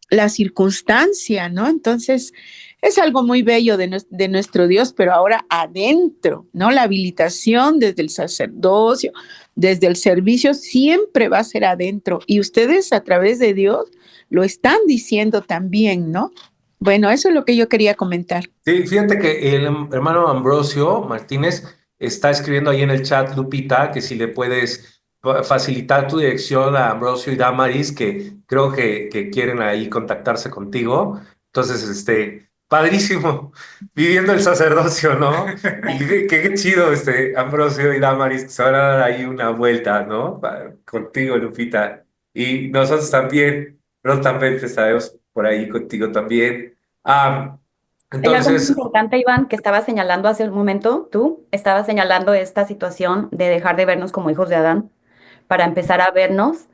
la circunstancia, ¿no? Entonces, es algo muy bello de nuestro Dios, pero ahora adentro, ¿no? La habilitación desde el sacerdocio, desde el servicio, siempre va a ser adentro. Y ustedes a través de Dios lo están diciendo también, ¿no? Bueno, eso es lo que yo quería comentar. Sí, fíjate que el hermano Ambrosio Martínez está escribiendo ahí en el chat, Lupita, que si le puedes facilitar tu dirección a Ambrosio y Damaris, que creo que quieren ahí contactarse contigo. Entonces, padrísimo, viviendo el sacerdocio, ¿no? Y qué chido, Ambrosio y Damaris, que se van a dar ahí una vuelta, ¿no? Contigo, Lupita. Y nosotros también, prontamente estaremos por ahí contigo también. Ah, Hay algo muy entonces, importante, Iván, que estaba señalando hace un momento. Tú estabas señalando esta situación de dejar de vernos como hijos de Adán para empezar a vernos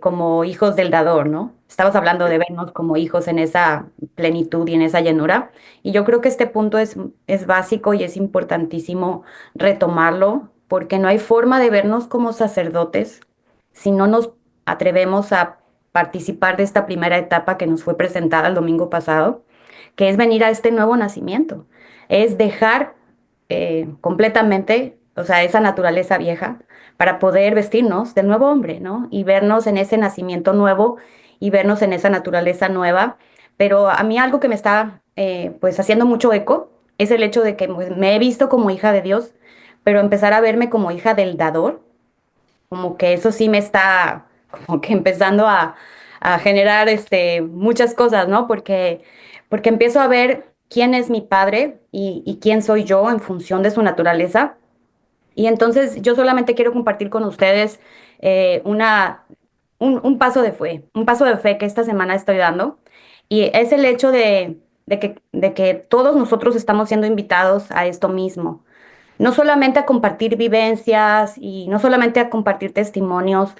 como hijos del dador, ¿no? Estabas hablando de vernos como hijos en esa plenitud y en esa llenura. Y yo creo que este punto es básico y es importantísimo retomarlo, porque no hay forma de vernos como sacerdotes si no nos atrevemos a participar de esta primera etapa que nos fue presentada el domingo pasado, que es venir a este nuevo nacimiento, es dejar completamente, o sea, esa naturaleza vieja para poder vestirnos del nuevo hombre, ¿no? Y vernos en ese nacimiento nuevo y vernos en esa naturaleza nueva. Pero a mí algo que me está pues haciendo mucho eco es el hecho de que pues, me he visto como hija de Dios, pero empezar a verme como hija del dador, como que eso sí me está como que empezando a generar muchas cosas, ¿no? Porque empiezo a ver quién es mi padre y quién soy yo en función de su naturaleza. Y entonces yo solamente quiero compartir con ustedes un paso de fe, un paso de fe que esta semana estoy dando. Y es el hecho de que todos nosotros estamos siendo invitados a esto mismo. No solamente a compartir vivencias y no solamente a compartir testimonios,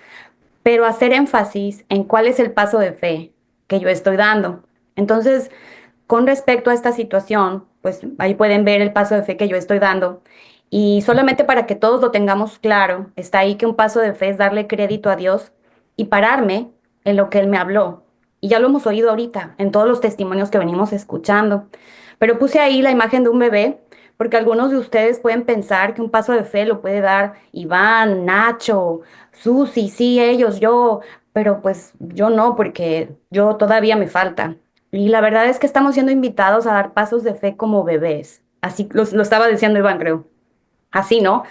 pero hacer énfasis en cuál es el paso de fe que yo estoy dando. Entonces, con respecto a esta situación, pues ahí pueden ver el paso de fe que yo estoy dando. Y solamente para que todos lo tengamos claro, está ahí que un paso de fe es darle crédito a Dios y pararme en lo que Él me habló. Y ya lo hemos oído ahorita en todos los testimonios que venimos escuchando. Pero puse ahí la imagen de un bebé porque algunos de ustedes pueden pensar que un paso de fe lo puede dar Iván, Nacho, Susi, sí, ellos, yo, pero pues yo no, porque yo todavía me falta. Y la verdad es que estamos siendo invitados a dar pasos de fe como bebés. Así lo estaba diciendo Iván, creo. Así, ¿no?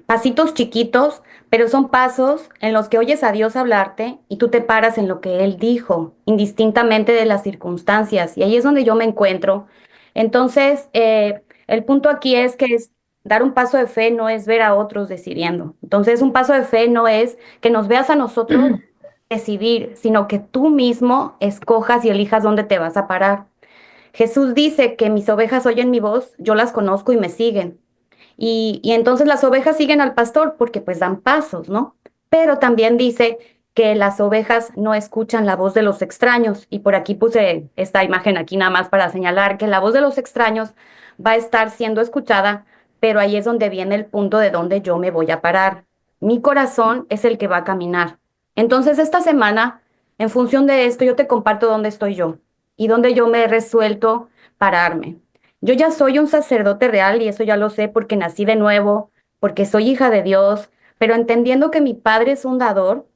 Pasitos chiquitos, pero son pasos en los que oyes a Dios hablarte y tú te paras en lo que Él dijo, indistintamente de las circunstancias. Y ahí es donde yo me encuentro. Entonces, el punto aquí es que dar un paso de fe no es ver a otros decidiendo. Entonces, un paso de fe no es que nos veas a nosotros decidir, sino que tú mismo escojas y elijas dónde te vas a parar. Jesús dice que mis ovejas oyen mi voz, yo las conozco y me siguen. Y entonces las ovejas siguen al pastor porque pues dan pasos, ¿no? Pero también dice que las ovejas no escuchan la voz de los extraños. Y por aquí puse esta imagen aquí nada más para señalar que la voz de los extraños va a estar siendo escuchada, pero ahí es donde viene el punto de donde yo me voy a parar. Mi corazón es el que va a caminar. Entonces esta semana, en función de esto, yo te comparto dónde estoy yo y dónde yo me he resuelto pararme. Yo ya soy un sacerdote real y eso ya lo sé porque nací de nuevo, porque soy hija de Dios, pero entendiendo que mi padre es un dador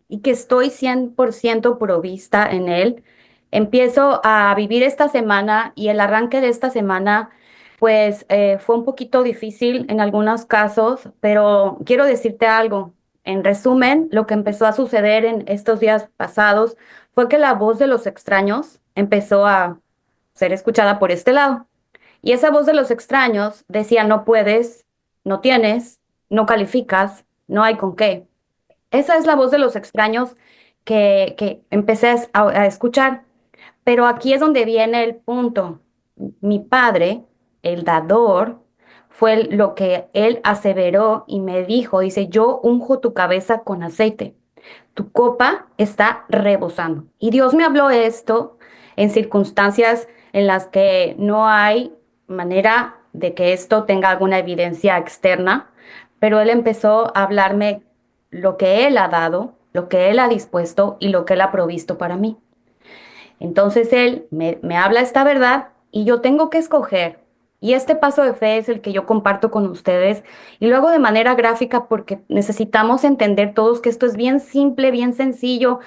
y que estoy 100% provista en él, empiezo a vivir esta semana y el arranque de esta semana, pues fue un poquito difícil en algunos casos, pero quiero decirte algo. En resumen, lo que empezó a suceder en estos días pasados fue que la voz de los extraños empezó a ser escuchada por este lado. Y esa voz de los extraños decía, no puedes, no tienes, no calificas, no hay con qué. Esa es la voz de los extraños que empecé a escuchar. Pero aquí es donde viene el punto. Mi padre, el dador, fue lo que él aseveró y me dijo, dice, yo unjo tu cabeza con aceite, tu copa está rebosando. Y Dios me habló esto en circunstancias en las que no hay manera de que esto tenga alguna evidencia externa, pero Él empezó a hablarme lo que Él ha dado, lo que Él ha dispuesto y lo que Él ha provisto para mí. Entonces Él me habla esta verdad y yo tengo que escoger. Y este paso de fe es el que yo comparto con ustedes y lo hago de manera gráfica porque necesitamos entender todos que esto es bien simple, bien sencillo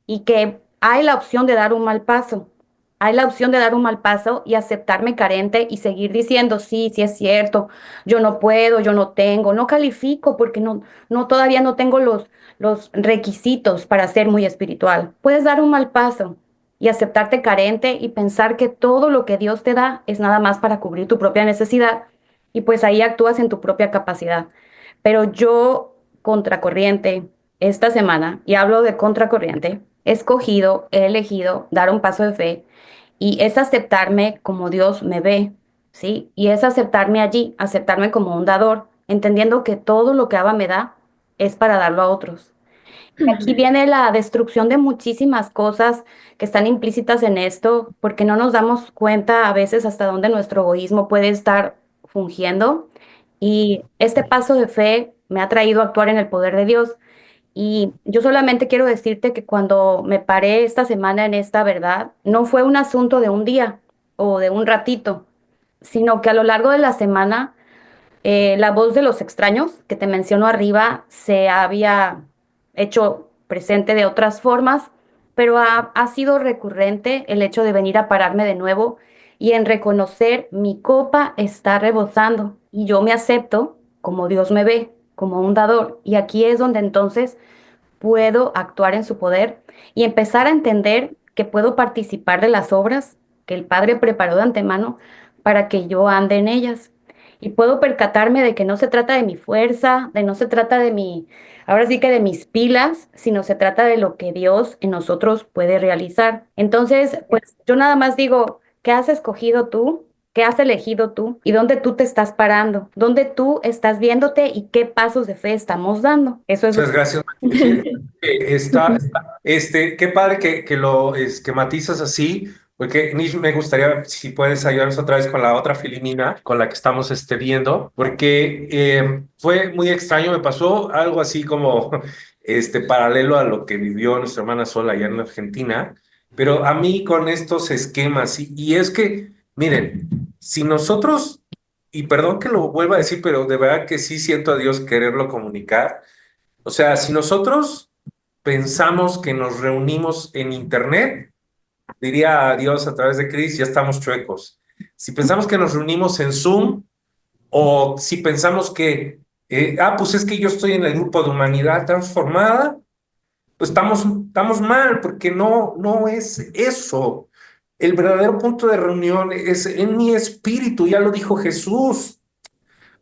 y que hay la opción de dar un mal paso. Hay la opción de dar un mal paso y aceptarme carente y seguir diciendo, sí, sí es cierto, yo no puedo, yo no tengo, no califico porque todavía no tengo los requisitos para ser muy espiritual. Puedes dar un mal paso y aceptarte carente y pensar que todo lo que Dios te da es nada más para cubrir tu propia necesidad y pues ahí actúas en tu propia capacidad. Pero yo, contracorriente, esta semana, y hablo de contracorriente, he elegido dar un paso de fe y es aceptarme como Dios me ve, ¿sí? Y es aceptarme allí, aceptarme como un dador, entendiendo que todo lo que Abba me da es para darlo a otros. Aquí viene la destrucción de muchísimas cosas que están implícitas en esto, porque no nos damos cuenta a veces hasta dónde nuestro egoísmo puede estar fungiendo. Y este paso de fe me ha traído a actuar en el poder de Dios. Y yo solamente quiero decirte que cuando me paré esta semana en esta verdad, no fue un asunto de un día o de un ratito, sino que a lo largo de la semana la voz de los extraños que te menciono arriba se había hecho presente de otras formas, pero ha sido recurrente el hecho de venir a pararme de nuevo y en reconocer mi copa está rebosando y yo me acepto como Dios me ve, como un dador. Y aquí es donde entonces puedo actuar en su poder y empezar a entender que puedo participar de las obras que el Padre preparó de antemano para que yo ande en ellas. Y puedo percatarme de que no se trata de mi fuerza, de no se trata de ahora sí que de mis pilas, sino se trata de lo que Dios en nosotros puede realizar. Entonces, pues yo nada más digo, ¿qué has escogido tú? ¿Qué has elegido tú? ¿Y dónde tú te estás parando? ¿Dónde tú estás viéndote y qué pasos de fe estamos dando? Eso es lo Muchas gracias. Qué padre que lo esquematizas así, porque Nish, me gustaría si puedes ayudarnos otra vez con la otra Filipina con la que estamos viendo, porque fue muy extraño, me pasó algo así como paralelo a lo que vivió nuestra hermana Sol allá en Argentina, pero a mí con estos esquemas, y es que, miren, si nosotros, y perdón que lo vuelva a decir, pero de verdad que sí siento a Dios quererlo comunicar. O sea, si nosotros pensamos que nos reunimos en Internet, diría a Dios a través de Chris, ya estamos chuecos. Si pensamos que nos reunimos en Zoom, o si pensamos que, pues es que yo estoy en el grupo de Humanidad Transformada, pues estamos mal, porque no es eso. El verdadero punto de reunión es en mi espíritu, ya lo dijo Jesús.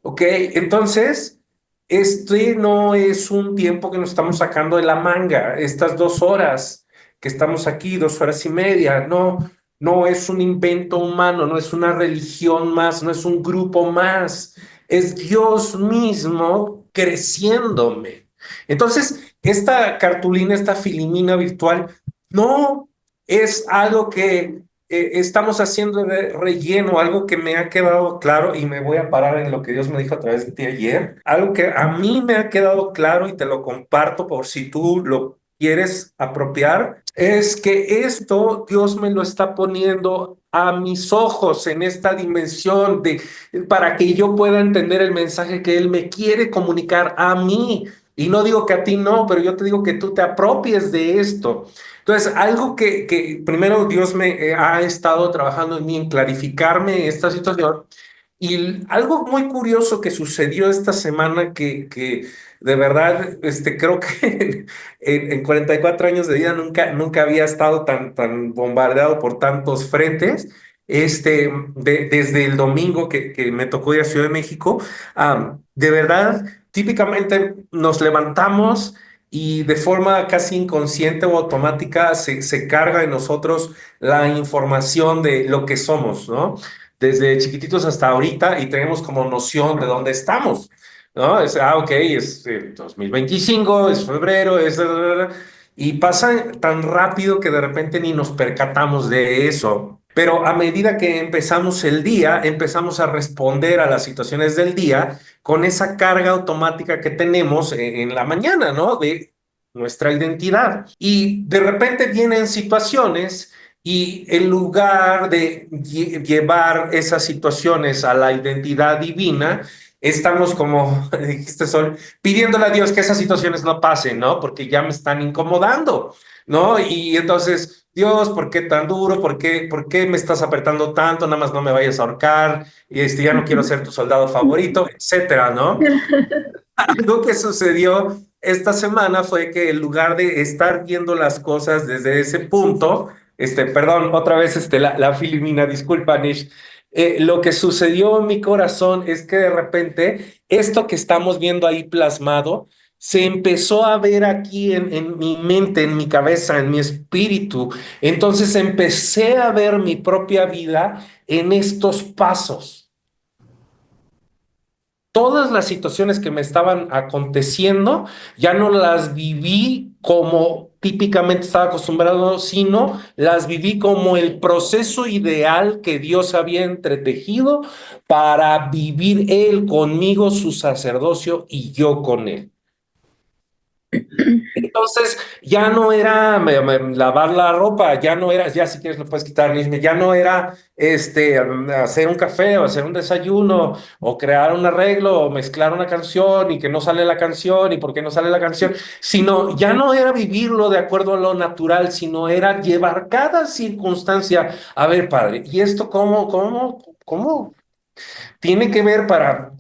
Ok, entonces, este no es un tiempo que nos estamos sacando de la manga, estas 2 horas que estamos aquí, 2 horas y media, no es un invento humano, no es una religión más, no es un grupo más, es Dios mismo creciéndome. Entonces, esta cartulina, esta filimina virtual, no es algo que estamos haciendo de relleno, algo que me ha quedado claro y me voy a parar en lo que Dios me dijo a través de ti ayer, algo que a mí me ha quedado claro y te lo comparto por si tú lo quieres apropiar, es que esto Dios me lo está poniendo a mis ojos en esta dimensión para que yo pueda entender el mensaje que Él me quiere comunicar a mí. Y no digo que a ti no, pero yo te digo que tú te apropies de esto. Entonces, algo que primero Dios me ha estado trabajando en mí, en clarificarme esta situación, y algo muy curioso que sucedió esta semana que de verdad creo que en 44 años de vida nunca había estado tan bombardeado por tantos frentes. Desde el domingo que me tocó ir a Ciudad de México, de verdad, típicamente nos levantamos y de forma casi inconsciente o automática se carga en nosotros la información de lo que somos, ¿no? desde chiquititos hasta ahorita y tenemos como noción de dónde estamos, ¿no? Ok, es 2025, es febrero, y pasa tan rápido que de repente ni nos percatamos de eso. Pero a medida que empezamos el día, empezamos a responder a las situaciones del día con esa carga automática que tenemos en la mañana, ¿no? De nuestra identidad. Y de repente vienen situaciones y en lugar de llevar esas situaciones a la identidad divina, estamos como dijiste, Sol, pidiéndole a Dios que esas situaciones no pasen, ¿no? Porque ya me están incomodando, ¿no? Y entonces, Dios, ¿por qué tan duro? Por qué me estás apretando tanto? Nada más no me vayas a ahorcar, y ya no quiero ser tu soldado favorito, etcétera, ¿no? Algo que sucedió esta semana fue que en lugar de estar viendo las cosas desde ese punto, perdón, otra vez la Filipina, disculpa, Nish, lo que sucedió en mi corazón es que de repente esto que estamos viendo ahí plasmado se empezó a ver aquí en mi mente, en mi cabeza, en mi espíritu. Entonces empecé a ver mi propia vida en estos pasos. Todas las situaciones que me estaban aconteciendo ya no las viví como típicamente estaba acostumbrado, sino las viví como el proceso ideal que Dios había entretejido para vivir Él conmigo, su sacerdocio, y yo con Él. Entonces ya no era lavar la ropa, ya no era, ya si quieres lo puedes quitar, Nisme, ya no era hacer un café o hacer un desayuno o crear un arreglo o mezclar una canción y que no sale la canción y por qué no sale la canción, sino ya no era vivirlo de acuerdo a lo natural, sino era llevar cada circunstancia. A ver, Padre, ¿y esto cómo tiene que ver para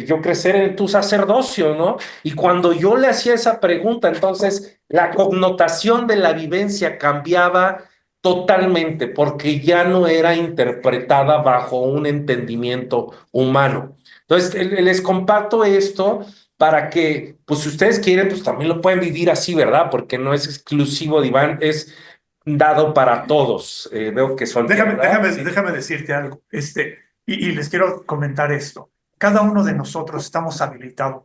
yo crecer en tu sacerdocio, ¿no? Y cuando yo le hacía esa pregunta, entonces la connotación de la vivencia cambiaba totalmente, porque ya no era interpretada bajo un entendimiento humano. Entonces, les comparto esto para que, pues si ustedes quieren, pues también lo pueden vivir así, ¿verdad? Porque no es exclusivo de Iván, es dado para todos. Veo que son... Déjame decirte algo. Y les quiero comentar esto. Cada uno de nosotros estamos habilitados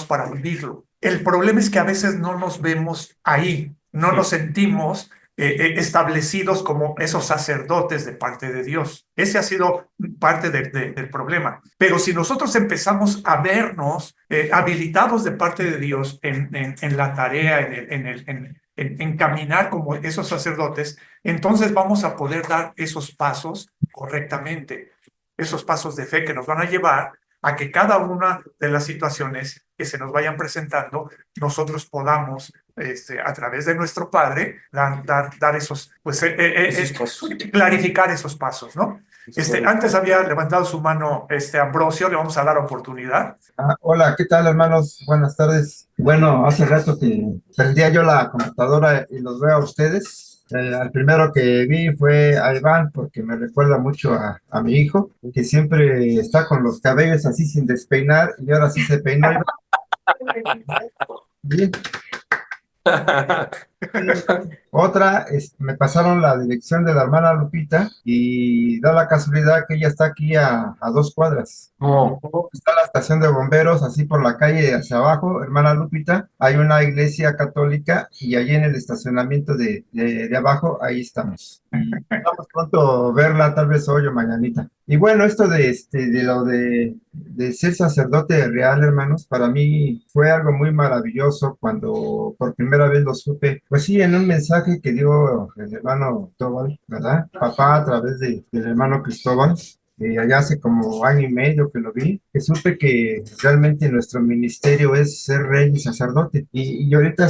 para vivirlo. El problema es que a veces no nos vemos ahí, no nos sentimos establecidos como esos sacerdotes de parte de Dios. Ese ha sido parte del problema. Pero si nosotros empezamos a vernos habilitados de parte de Dios en la tarea, en caminar como esos sacerdotes, entonces vamos a poder dar esos pasos correctamente, esos pasos de fe que nos van a llevar a que cada una de las situaciones que se nos vayan presentando, nosotros podamos, a través de nuestro Padre, dar esos, pues, clarificar esos pasos, ¿no? Antes había levantado su mano Ambrosio, le vamos a dar oportunidad. Hola, ¿qué tal, hermanos? Buenas tardes. Bueno, hace rato que prendía yo la computadora y los veo a ustedes. Al primero que vi fue a Iván, porque me recuerda mucho a mi hijo, que siempre está con los cabellos así sin despeinar, y ahora sí se peinó. Bien. Otra, me pasaron la dirección de la hermana Lupita y da la casualidad que ella está aquí a 2 cuadras. Está la estación de bomberos, así por la calle hacia abajo, hermana Lupita. Hay una iglesia católica y allí en el estacionamiento de abajo, ahí estamos. Vamos pronto verla, tal vez hoy o mañanita. Y bueno, esto de lo de ser sacerdote real, hermanos, para mí fue algo muy maravilloso cuando por primera vez lo supe. Pues sí, en un mensaje que dio el hermano Cristóbal, ¿verdad? Papá a través del hermano Cristóbal. Allá hace como año y medio que lo vi, que supe que realmente nuestro ministerio es ser rey y sacerdote. Y ahorita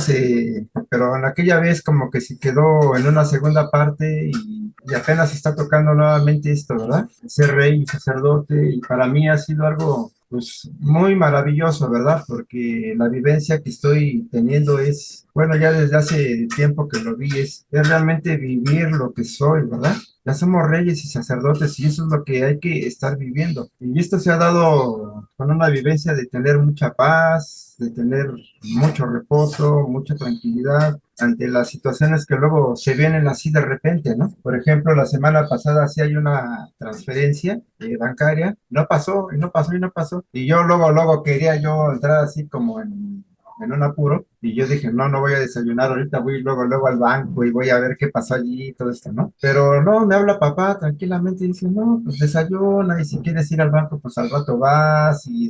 pero en aquella vez como que se quedó en una segunda parte y apenas está tocando nuevamente esto, ¿verdad? Ser rey y sacerdote, y para mí ha sido algo pues muy maravilloso, ¿verdad? Porque la vivencia que estoy teniendo es, bueno, ya desde hace tiempo que lo vi, es realmente vivir lo que soy, ¿verdad? Ya somos reyes y sacerdotes y eso es lo que hay que estar viviendo. Y esto se ha dado con una vivencia de tener mucha paz, de tener mucho reposo, mucha tranquilidad. ante las situaciones que luego se vienen así de repente, ¿no? Por ejemplo, la semana pasada sí hay una transferencia bancaria, no pasó, y no pasó, y no pasó. Y yo luego quería yo entrar así como en un apuro, y yo dije, no voy a desayunar ahorita, voy luego al banco y voy a ver qué pasó allí y todo esto, ¿no? Pero no, me habla papá tranquilamente y dice, no, pues desayuna y si quieres ir al banco, pues al rato vas y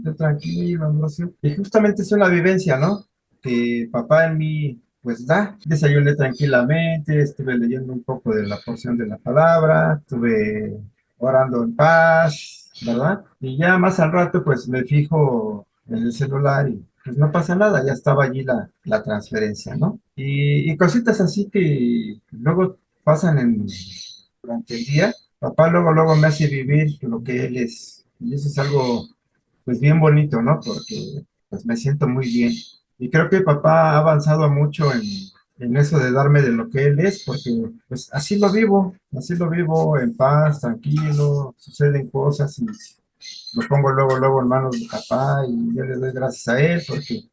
tú tranquilo, Ambrosio. Y justamente es una vivencia, ¿no? Que papá en mí, pues desayuné tranquilamente, estuve leyendo un poco de la porción de la palabra, estuve orando en paz, ¿verdad? Y ya más al rato, pues me fijo en el celular y pues no pasa nada, ya estaba allí la transferencia, ¿no? Y cositas así que luego pasan durante el día. Papá luego me hace vivir lo que él es. Y eso es algo, pues bien bonito, ¿no? Porque pues me siento muy bien. Y creo que papá ha avanzado mucho en eso de darme de lo que él es, porque pues así lo vivo en paz, tranquilo, suceden cosas y lo pongo luego en manos de papá y yo le doy gracias a él porque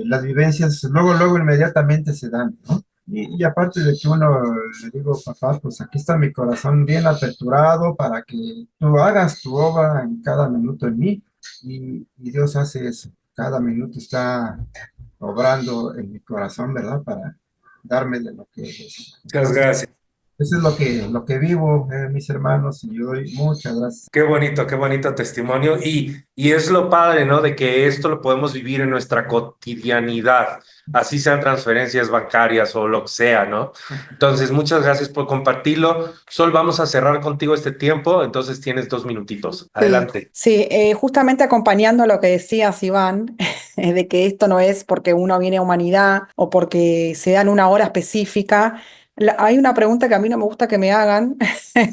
las vivencias luego inmediatamente se dan, ¿no? Y aparte de que uno le digo, papá, pues aquí está mi corazón bien aperturado para que tú hagas tu obra en cada minuto en mí. Y Dios hace eso. Cada minuto está obrando en mi corazón, ¿verdad? Para darme de lo que es. Muchas gracias. Eso es lo que vivo, mis hermanos, y yo doy muchas gracias. Qué bonito testimonio. Y es lo padre, ¿no? De que esto lo podemos vivir en nuestra cotidianidad, así sean transferencias bancarias o lo que sea, ¿no? Entonces, muchas gracias por compartirlo. Sol, vamos a cerrar contigo este tiempo, entonces tienes 2 minutitos. Adelante. Sí, justamente acompañando lo que decías, Iván, de que esto no es porque uno viene a humanidad o porque se dan una hora específica. Hay una pregunta que a mí no me gusta que me hagan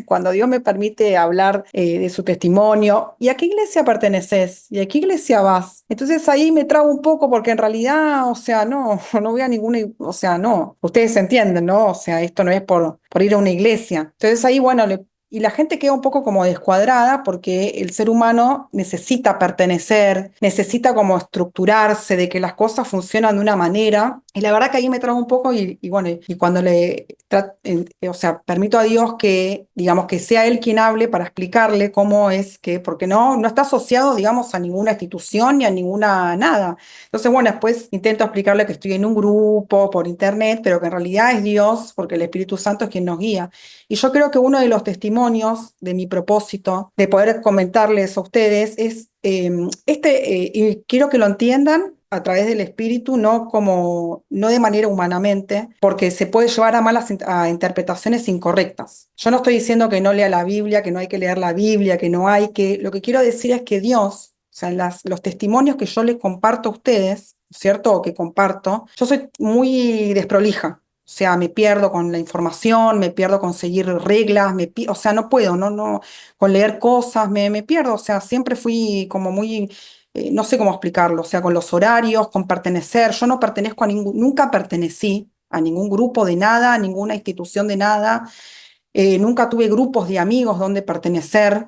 cuando Dios me permite hablar de su testimonio. ¿Y a qué iglesia perteneces? ¿Y a qué iglesia vas? Entonces ahí me trago un poco porque en realidad, o sea, no voy a ninguna, o sea, no. Ustedes entienden, ¿no? O sea, esto no es por ir a una iglesia. Entonces ahí, bueno, y la gente queda un poco como descuadrada porque el ser humano necesita pertenecer, necesita como estructurarse, de que las cosas funcionan de una manera. Y la verdad que ahí me trago un poco y bueno, y cuando o sea, permito a Dios que, digamos, que sea Él quien hable para explicarle cómo es que, porque no está asociado, digamos, a ninguna institución ni a ninguna nada. Entonces, bueno, después intento explicarle que estoy en un grupo por internet, pero que en realidad es Dios, porque el Espíritu Santo es quien nos guía. Y yo creo que uno de los testimonios de mi propósito de poder comentarles a ustedes es y quiero que lo entiendan a través del espíritu, no de manera humanamente, porque se puede llevar a interpretaciones incorrectas. Yo no estoy diciendo que no lea la Biblia, que no hay que leer la Biblia, que no hay que. Lo que quiero decir es que Dios, o sea, los testimonios que yo les comparto a ustedes, ¿cierto? O que comparto, yo soy muy desprolija. O sea, me pierdo con la información, me pierdo con seguir reglas, o sea, no puedo, con leer cosas, me pierdo. O sea, siempre fui como muy, no sé cómo explicarlo, o sea, con los horarios, con pertenecer. Yo no pertenezco nunca pertenecí a ningún grupo de nada, a ninguna institución de nada. Nunca tuve grupos de amigos donde pertenecer.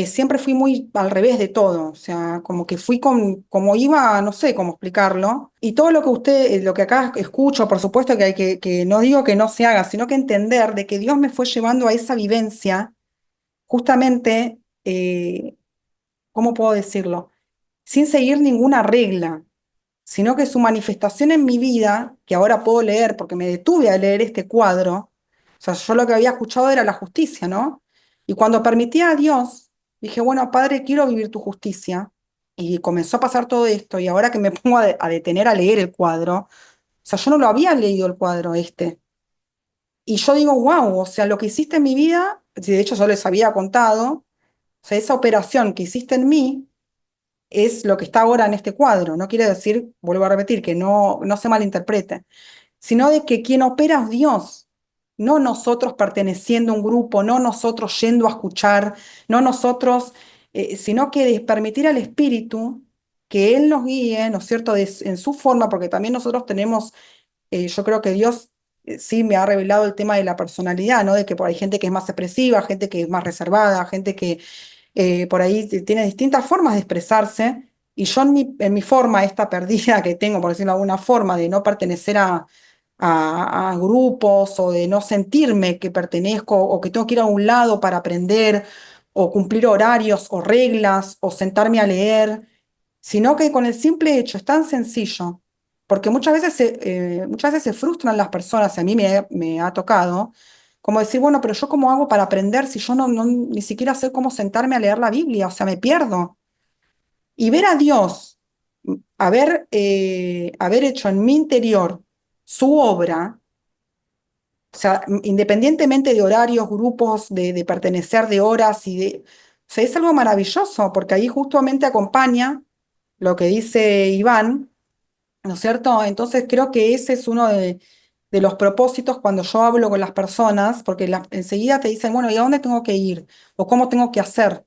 Siempre fui muy al revés de todo, o sea, como que fui como iba, no sé cómo explicarlo. Y todo lo que acá escucho, por supuesto que no digo que no se haga, sino que entender de que Dios me fue llevando a esa vivencia, justamente, ¿cómo puedo decirlo? Sin seguir ninguna regla, sino que su manifestación en mi vida, que ahora puedo leer porque me detuve a leer este cuadro, o sea, yo lo que había escuchado era la justicia, ¿no? Y cuando permití a Dios, dije, bueno, Padre, quiero vivir tu justicia. Y comenzó a pasar todo esto, y ahora que me pongo a detener a leer el cuadro, o sea, yo no lo había leído el cuadro este. Y yo digo, wow, o sea, lo que hiciste en mi vida, de hecho yo les había contado, o sea, esa operación que hiciste en mí, es lo que está ahora en este cuadro. No quiere decir, vuelvo a repetir, que no se malinterprete, sino de que quien opera es Dios, no nosotros perteneciendo a un grupo, no nosotros yendo a escuchar, no nosotros, sino que de permitir al Espíritu que Él nos guíe, ¿no es cierto?, en su forma, porque también nosotros tenemos, yo creo que Dios sí me ha revelado el tema de la personalidad, ¿no? De que por ahí hay gente que es más expresiva, gente que es más reservada, gente que por ahí tiene distintas formas de expresarse, y yo en mi forma esta perdida que tengo, por decirlo de alguna forma, de no pertenecer a grupos o de no sentirme que pertenezco o que tengo que ir a un lado para aprender o cumplir horarios o reglas o sentarme a leer, sino que con el simple hecho es tan sencillo, porque muchas veces se frustran las personas, y a mí me ha tocado, como decir, bueno, pero yo cómo hago para aprender si yo ni siquiera sé cómo sentarme a leer la Biblia, o sea, me pierdo. Y ver a Dios haber hecho en mi interior su obra, o sea, independientemente de horarios, grupos, de pertenecer, de horas o sea, es algo maravilloso, porque ahí justamente acompaña lo que dice Iván, ¿no es cierto? Entonces creo que ese es uno de los propósitos cuando yo hablo con las personas, porque enseguida te dicen, bueno, ¿y a dónde tengo que ir? ¿O cómo tengo que hacer?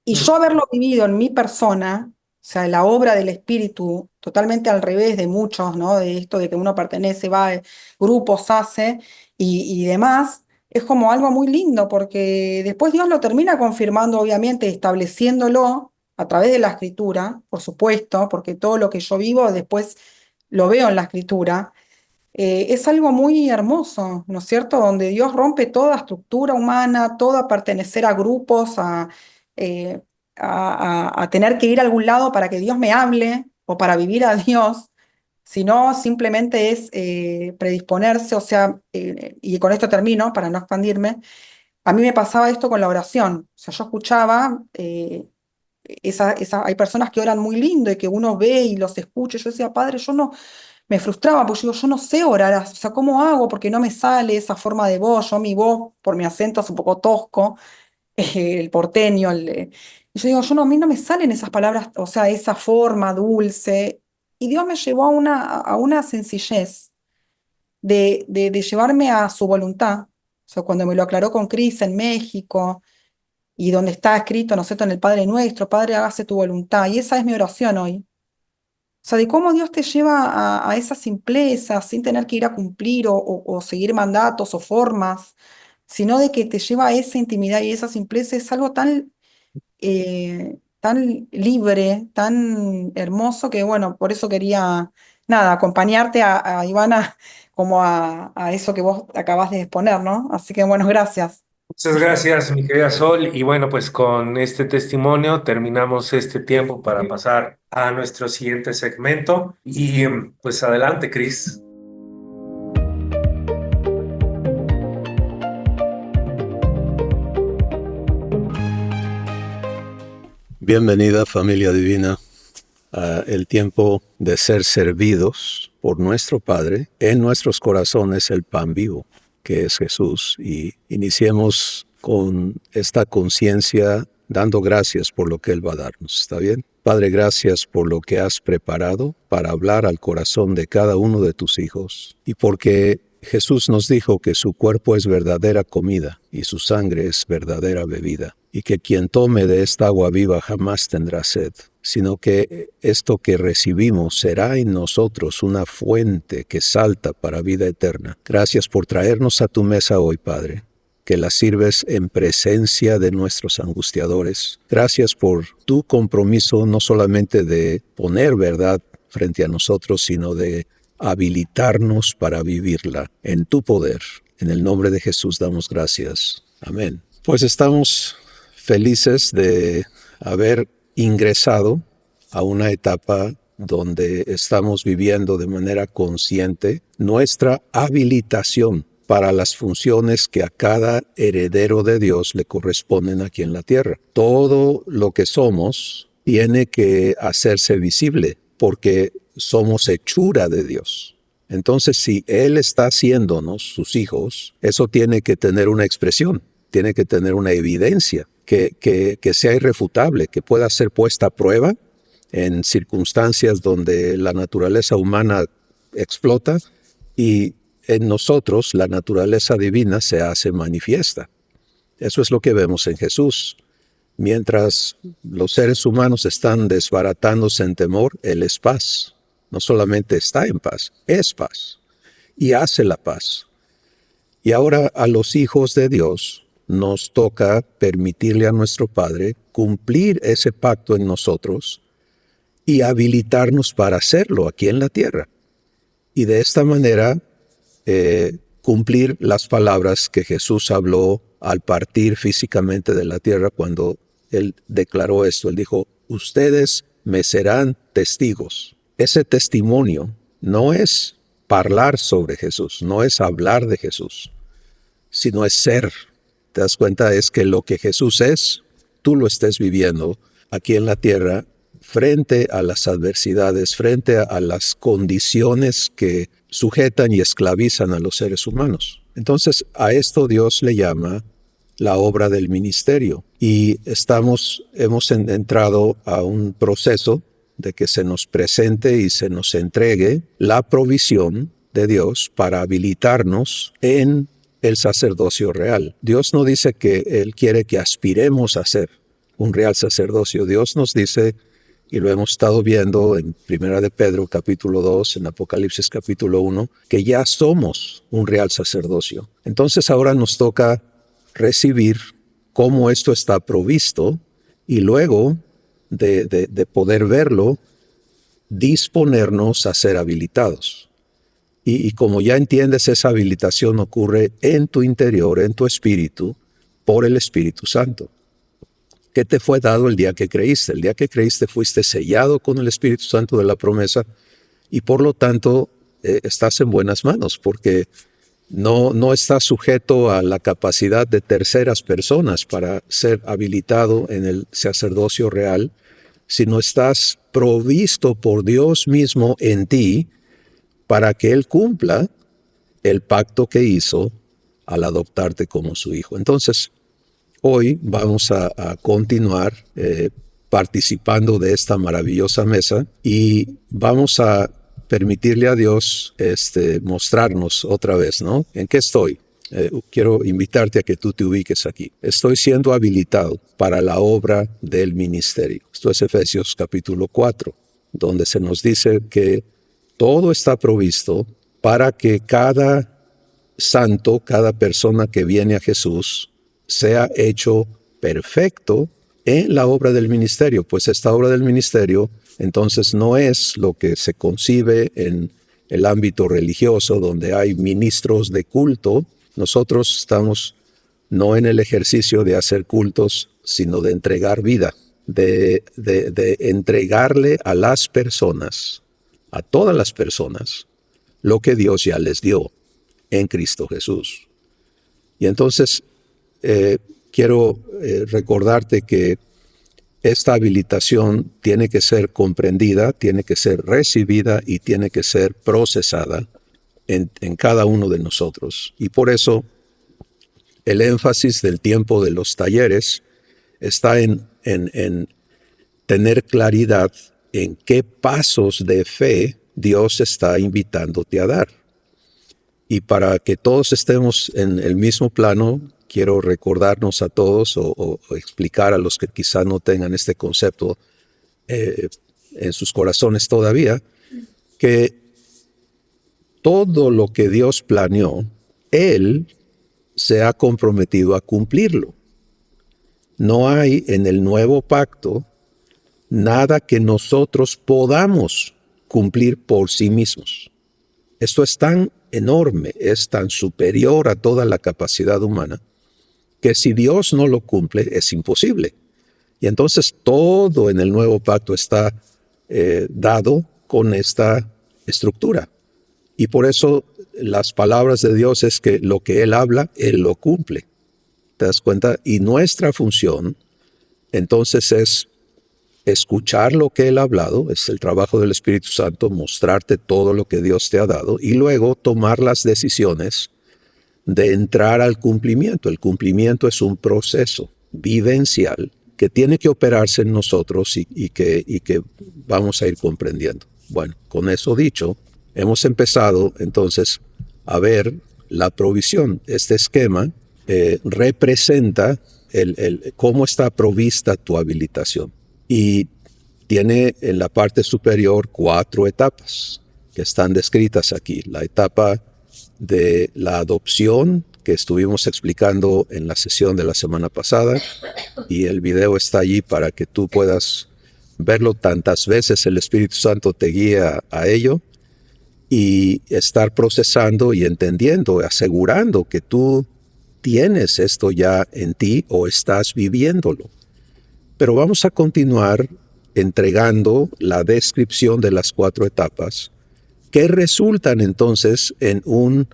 Y yo haberlo vivido en mi persona, o sea, la obra del espíritu, totalmente al revés de muchos, ¿no? De esto de que uno pertenece, va, grupos hace y demás, es como algo muy lindo, porque después Dios lo termina confirmando, obviamente, estableciéndolo a través de la escritura, por supuesto, porque todo lo que yo vivo después lo veo en la escritura. Es algo muy hermoso, ¿no es cierto? Donde Dios rompe toda estructura humana, todo pertenecer a grupos, eh, a tener que ir a algún lado para que Dios me hable o para vivir a Dios, sino simplemente es predisponerse, o sea, y con esto termino para no expandirme, a mí me pasaba esto con la oración, o sea, yo escuchaba, hay personas que oran muy lindo y que uno ve y los escucha, y yo decía, Padre, yo no me frustraba, porque yo digo, yo no sé orar, o sea, ¿cómo hago? Porque no me sale esa forma de voz, mi voz, por mi acento, es un poco tosco, el porteño, y yo digo, a mí no me salen esas palabras, o sea, esa forma dulce, y Dios me llevó a una sencillez de llevarme a su voluntad, o sea, cuando me lo aclaró con Cris en México, y donde está escrito, ¿no es cierto?, en el Padre Nuestro, Padre, hágase tu voluntad, y esa es mi oración hoy. O sea, de cómo Dios te lleva a esa simpleza sin tener que ir a cumplir o seguir mandatos o formas, sino de que te lleva a esa intimidad y esa simpleza es algo tan libre, tan hermoso que, bueno, por eso quería, nada, acompañarte a Ivana como a eso que vos acabas de exponer, ¿no? Así que, bueno, gracias. Muchas gracias, mi querida Sol. Y bueno, pues con este testimonio terminamos este tiempo para pasar a nuestro siguiente segmento. Y pues adelante, Cris. Bienvenida, familia divina, a el tiempo de ser servidos por nuestro Padre. En nuestros corazones el pan vivo, que es Jesús. Y iniciemos con esta conciencia dando gracias por lo que Él va a darnos. ¿Está bien? Padre, gracias por lo que has preparado para hablar al corazón de cada uno de tus hijos. Y porque Jesús nos dijo que su cuerpo es verdadera comida y su sangre es verdadera bebida. Y que quien tome de esta agua viva jamás tendrá sed, sino que esto que recibimos será en nosotros una fuente que salta para vida eterna. Gracias por traernos a tu mesa hoy, Padre, que la sirves en presencia de nuestros angustiadores. Gracias por tu compromiso no solamente de poner verdad frente a nosotros, sino de habilitarnos para vivirla en tu poder. En el nombre de Jesús damos gracias. Amén. Pues estamos felices de haber ingresado a una etapa donde estamos viviendo de manera consciente nuestra habilitación para las funciones que a cada heredero de Dios le corresponden aquí en la tierra. Todo lo que somos tiene que hacerse visible porque somos hechura de Dios. Entonces, si Él está haciéndonos sus hijos, eso tiene que tener una expresión, tiene que tener una evidencia que sea irrefutable, que pueda ser puesta a prueba en circunstancias donde la naturaleza humana explota y en nosotros la naturaleza divina se hace manifiesta. Eso es lo que vemos en Jesús. Mientras los seres humanos están desbaratándose en temor, Él es paz. No solamente está en paz, es paz. Y hace la paz. Y ahora a los hijos de Dios nos toca permitirle a nuestro Padre cumplir ese pacto en nosotros y habilitarnos para hacerlo aquí en la tierra. Y de esta manera cumplir las palabras que Jesús habló al partir físicamente de la tierra cuando Él declaró esto. Él dijo, ustedes me serán testigos. Ese testimonio no es hablar sobre Jesús, no es hablar de Jesús, sino es ser. ¿Te das cuenta? Es que lo que Jesús es, tú lo estés viviendo aquí en la tierra frente a las adversidades, frente a las condiciones que sujetan y esclavizan a los seres humanos. Entonces, a esto Dios le llama la obra del ministerio. Y hemos entrado a un proceso de que se nos presente y se nos entregue la provisión de Dios para habilitarnos en el sacerdocio real. Dios no dice que Él quiere que aspiremos a ser un real sacerdocio. Dios nos dice, y lo hemos estado viendo en 1 de Pedro capítulo 2, en Apocalipsis capítulo 1, que ya somos un real sacerdocio. Entonces ahora nos toca recibir cómo esto está provisto y luego de poder verlo, disponernos a ser habilitados. Y como ya entiendes, esa habilitación ocurre en tu interior, en tu espíritu, por el Espíritu Santo, que te fue dado el día que creíste. El día que creíste fuiste sellado con el Espíritu Santo de la promesa y por lo tanto estás en buenas manos porque no estás sujeto a la capacidad de terceras personas para ser habilitado en el sacerdocio real, sino estás provisto por Dios mismo en ti para que Él cumpla el pacto que hizo al adoptarte como su hijo. Entonces, hoy vamos a continuar participando de esta maravillosa mesa y vamos a permitirle a Dios mostrarnos otra vez, ¿no? ¿En qué estoy? Quiero invitarte a que tú te ubiques aquí. Estoy siendo habilitado para la obra del ministerio. Esto es Efesios capítulo 4, donde se nos dice que todo está provisto para que cada santo, cada persona que viene a Jesús, sea hecho perfecto en la obra del ministerio. Pues esta obra del ministerio entonces no es lo que se concibe en el ámbito religioso, donde hay ministros de culto. Nosotros estamos no en el ejercicio de hacer cultos, sino de entregar vida, de entregarle a las personas, a todas las personas, lo que Dios ya les dio en Cristo Jesús. Y entonces quiero recordarte que esta habilitación tiene que ser comprendida, tiene que ser recibida y tiene que ser procesada en cada uno de nosotros. Y por eso el énfasis del tiempo de los talleres está en tener claridad en qué pasos de fe Dios está invitándote a dar. Y para que todos estemos en el mismo plano, quiero recordarnos a todos o explicar a los que quizá no tengan este concepto en sus corazones todavía, que todo lo que Dios planeó, Él se ha comprometido a cumplirlo. No hay en el nuevo pacto nada que nosotros podamos cumplir por sí mismos. Esto es tan enorme, es tan superior a toda la capacidad humana, que si Dios no lo cumple, es imposible. Y entonces todo en el nuevo pacto está dado con esta estructura. Y por eso las palabras de Dios es que lo que Él habla, Él lo cumple. ¿Te das cuenta? Y nuestra función, entonces, es escuchar lo que Él ha hablado, es el trabajo del Espíritu Santo, mostrarte todo lo que Dios te ha dado y luego tomar las decisiones de entrar al cumplimiento. El cumplimiento es un proceso vivencial que tiene que operarse en nosotros y que vamos a ir comprendiendo. Bueno, con eso dicho, hemos empezado entonces a ver la provisión. Este esquema representa cómo está provista tu habilitación. Y tiene en la parte superior 4 etapas que están descritas aquí. La etapa de la adopción, que estuvimos explicando en la sesión de la semana pasada, y el video está allí para que tú puedas verlo tantas veces el Espíritu Santo te guía a ello. y estar procesando y entendiendo, asegurando que tú tienes esto ya en ti o estás viviéndolo. Pero vamos a continuar entregando la descripción de las 4 etapas que resultan entonces en un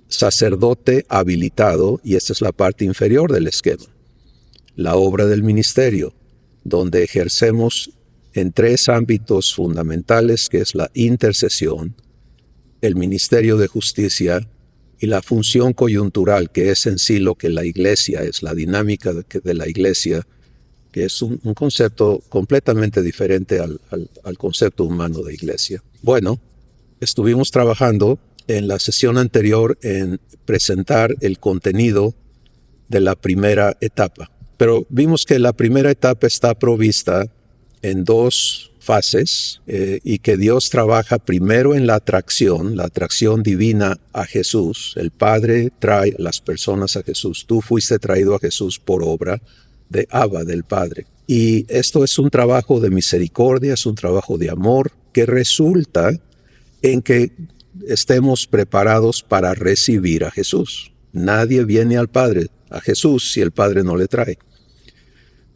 sacerdote habilitado, y esta es la parte inferior del esquema, la obra del ministerio, donde ejercemos en 3 ámbitos fundamentales, que es la intercesión, el ministerio de justicia y la función coyuntural, que es en sí lo que la iglesia es, la dinámica de la iglesia, que es un concepto completamente diferente al concepto humano de iglesia. Bueno, estuvimos trabajando en la sesión anterior en presentar el contenido de la primera etapa, pero vimos que la primera etapa está provista en 2 fases y que Dios trabaja primero en la atracción divina a Jesús. El Padre trae a las personas a Jesús. Tú fuiste traído a Jesús por obra de Abba, del Padre. Y esto es un trabajo de misericordia, es un trabajo de amor que resulta en que estemos preparados para recibir a Jesús. Nadie viene al Padre, a Jesús, si el Padre no le trae.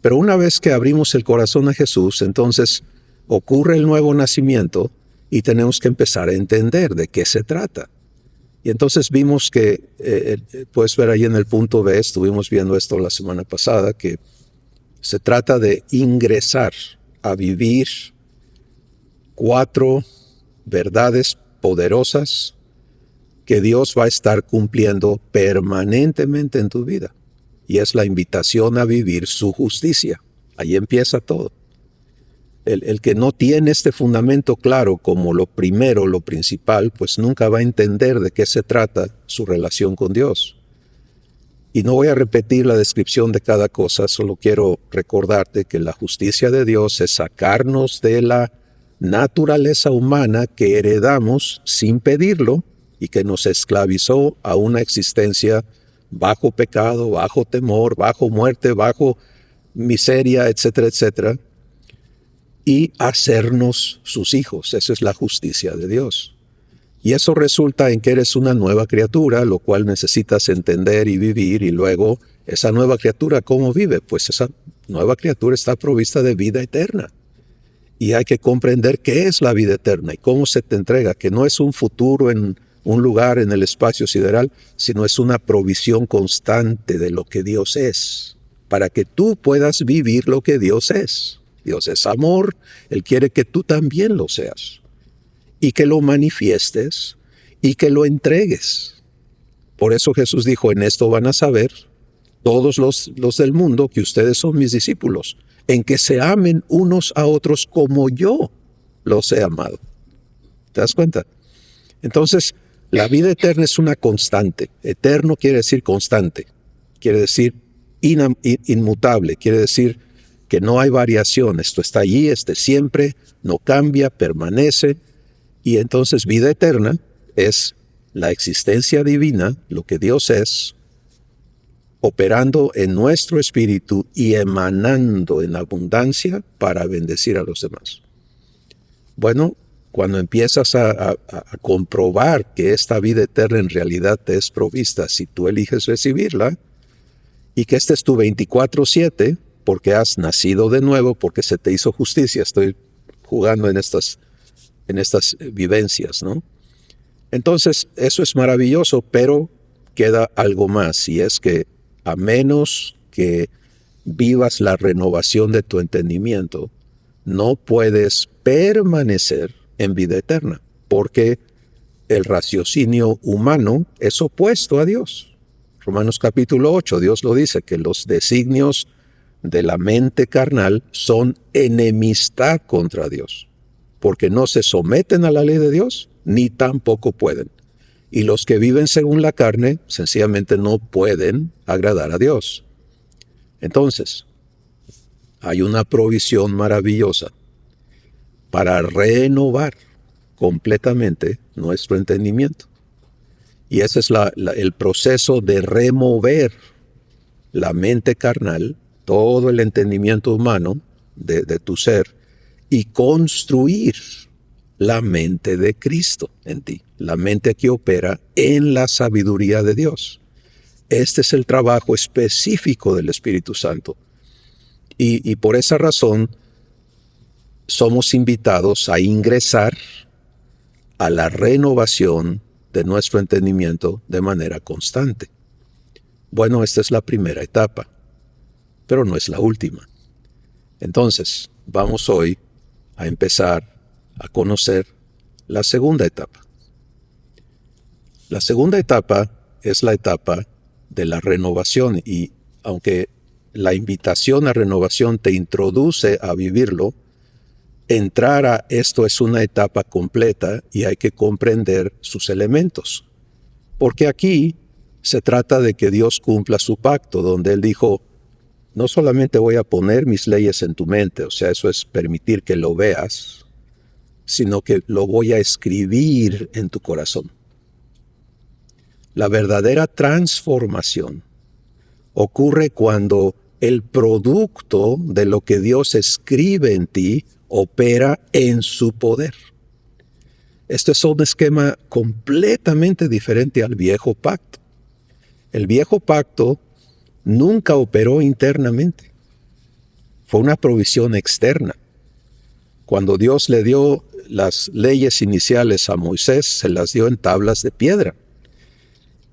Pero una vez que abrimos el corazón a Jesús, entonces ocurre el nuevo nacimiento y tenemos que empezar a entender de qué se trata. Y entonces vimos que, puedes ver ahí en el punto B, estuvimos viendo esto la semana pasada, que se trata de ingresar a vivir 4 verdades poderosas que Dios va a estar cumpliendo permanentemente en tu vida. Y es la invitación a vivir su justicia. Ahí empieza todo. El que no tiene este fundamento claro como lo primero, lo principal, pues nunca va a entender de qué se trata su relación con Dios. Y no voy a repetir la descripción de cada cosa, solo quiero recordarte que la justicia de Dios es sacarnos de la naturaleza humana que heredamos sin pedirlo y que nos esclavizó a una existencia bajo pecado, bajo temor, bajo muerte, bajo miseria, etcétera, etcétera, y hacernos sus hijos. Esa es la justicia de Dios. Y eso resulta en que eres una nueva criatura, lo cual necesitas entender y vivir, y luego esa nueva criatura, ¿cómo vive? Pues esa nueva criatura está provista de vida eterna. Y hay que comprender qué es la vida eterna y cómo se te entrega, que no es un futuro en un lugar en el espacio sideral, sino es una provisión constante de lo que Dios es, para que tú puedas vivir lo que Dios es. Dios es amor, Él quiere que tú también lo seas, y que lo manifiestes, y que lo entregues. Por eso Jesús dijo, en esto van a saber todos los del mundo que ustedes son mis discípulos, en que se amen unos a otros como yo los he amado. ¿Te das cuenta? Entonces, la vida eterna es una constante. Eterno quiere decir constante, quiere decir inmutable, quiere decir que no hay variación. Esto está allí, siempre, no cambia, permanece. Y entonces vida eterna es la existencia divina, lo que Dios es, operando en nuestro espíritu y emanando en abundancia para bendecir a los demás. Bueno, cuando empiezas a comprobar que esta vida eterna en realidad te es provista, si tú eliges recibirla, y que este es tu 24/7, porque has nacido de nuevo, porque se te hizo justicia. Estoy jugando en estas vivencias, ¿no? Entonces, eso es maravilloso, pero queda algo más, y es que a menos que vivas la renovación de tu entendimiento, no puedes permanecer en vida eterna, porque el raciocinio humano es opuesto a Dios. Romanos capítulo 8, Dios lo dice, que los designios de la mente carnal son enemistad contra Dios, porque no se someten a la ley de Dios, ni tampoco pueden. Y los que viven según la carne, sencillamente no pueden agradar a Dios. Entonces, hay una provisión maravillosa para renovar completamente nuestro entendimiento. Y ese es el proceso de remover la mente carnal, todo el entendimiento humano de tu ser, y construir la mente de Cristo en ti, la mente que opera en la sabiduría de Dios. Este es el trabajo específico del Espíritu Santo. Y por esa razón somos invitados a ingresar a la renovación de nuestro entendimiento de manera constante. Bueno, esta es la primera etapa, pero no es la última. Entonces, vamos hoy a empezar a conocer la segunda etapa. La segunda etapa es la etapa de la renovación, y aunque la invitación a renovación te introduce a vivirlo, entrar a esto es una etapa completa y hay que comprender sus elementos. Porque aquí se trata de que Dios cumpla su pacto, donde Él dijo, no solamente voy a poner mis leyes en tu mente, o sea, eso es permitir que lo veas, sino que lo voy a escribir en tu corazón. La verdadera transformación ocurre cuando el producto de lo que Dios escribe en ti opera en su poder. Esto es un esquema completamente diferente al viejo pacto. El viejo pacto nunca operó internamente. Fue una provisión externa. Cuando Dios le dio las leyes iniciales a Moisés, se las dio en tablas de piedra.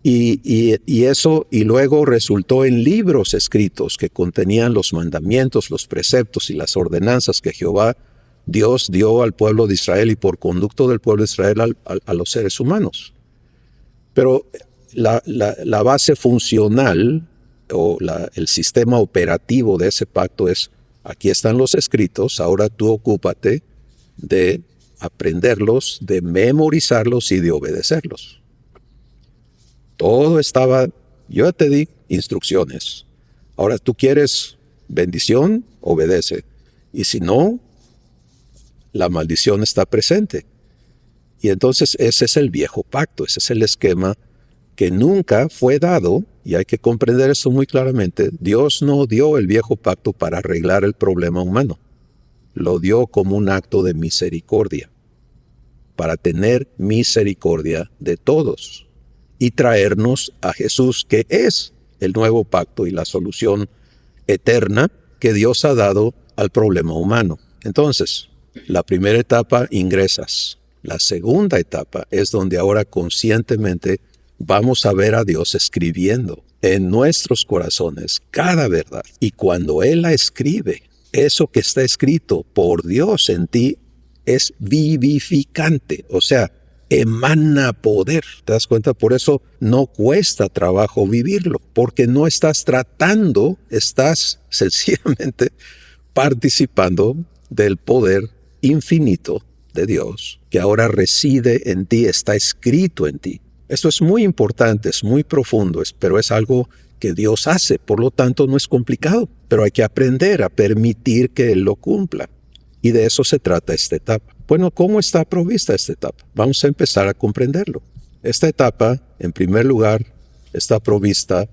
Y eso luego resultó en libros escritos que contenían los mandamientos, los preceptos y las ordenanzas que Jehová Dios dio al pueblo de Israel y por conducto del pueblo de Israel a los seres humanos. Pero la base funcional o el sistema operativo de ese pacto es, aquí están los escritos, ahora tú ocúpate de aprenderlos, de memorizarlos y de obedecerlos. Todo estaba, yo ya te di instrucciones. Ahora tú quieres bendición, obedece. Y si no, la maldición está presente. Y entonces ese es el viejo pacto, ese es el esquema que nunca fue dado, y hay que comprender eso muy claramente. Dios no dio el viejo pacto para arreglar el problema humano. Lo dio como un acto de misericordia, para tener misericordia de todos y traernos a Jesús, que es el nuevo pacto y la solución eterna que Dios ha dado al problema humano. Entonces, la primera etapa, ingresas. La segunda etapa es donde ahora conscientemente vamos a ver a Dios escribiendo en nuestros corazones cada verdad. Y cuando Él la escribe, eso que está escrito por Dios en ti es vivificante, o sea, emana poder. ¿Te das cuenta? Por eso no cuesta trabajo vivirlo, porque no estás tratando, estás sencillamente participando del poder infinito de Dios, que ahora reside en ti, está escrito en ti. Esto es muy importante, es muy profundo, pero es algo que Dios hace, por lo tanto no es complicado, pero hay que aprender a permitir que Él lo cumpla. Y de eso se trata esta etapa. Bueno, ¿cómo está provista esta etapa? Vamos a empezar a comprenderlo. Esta etapa, en primer lugar, está provista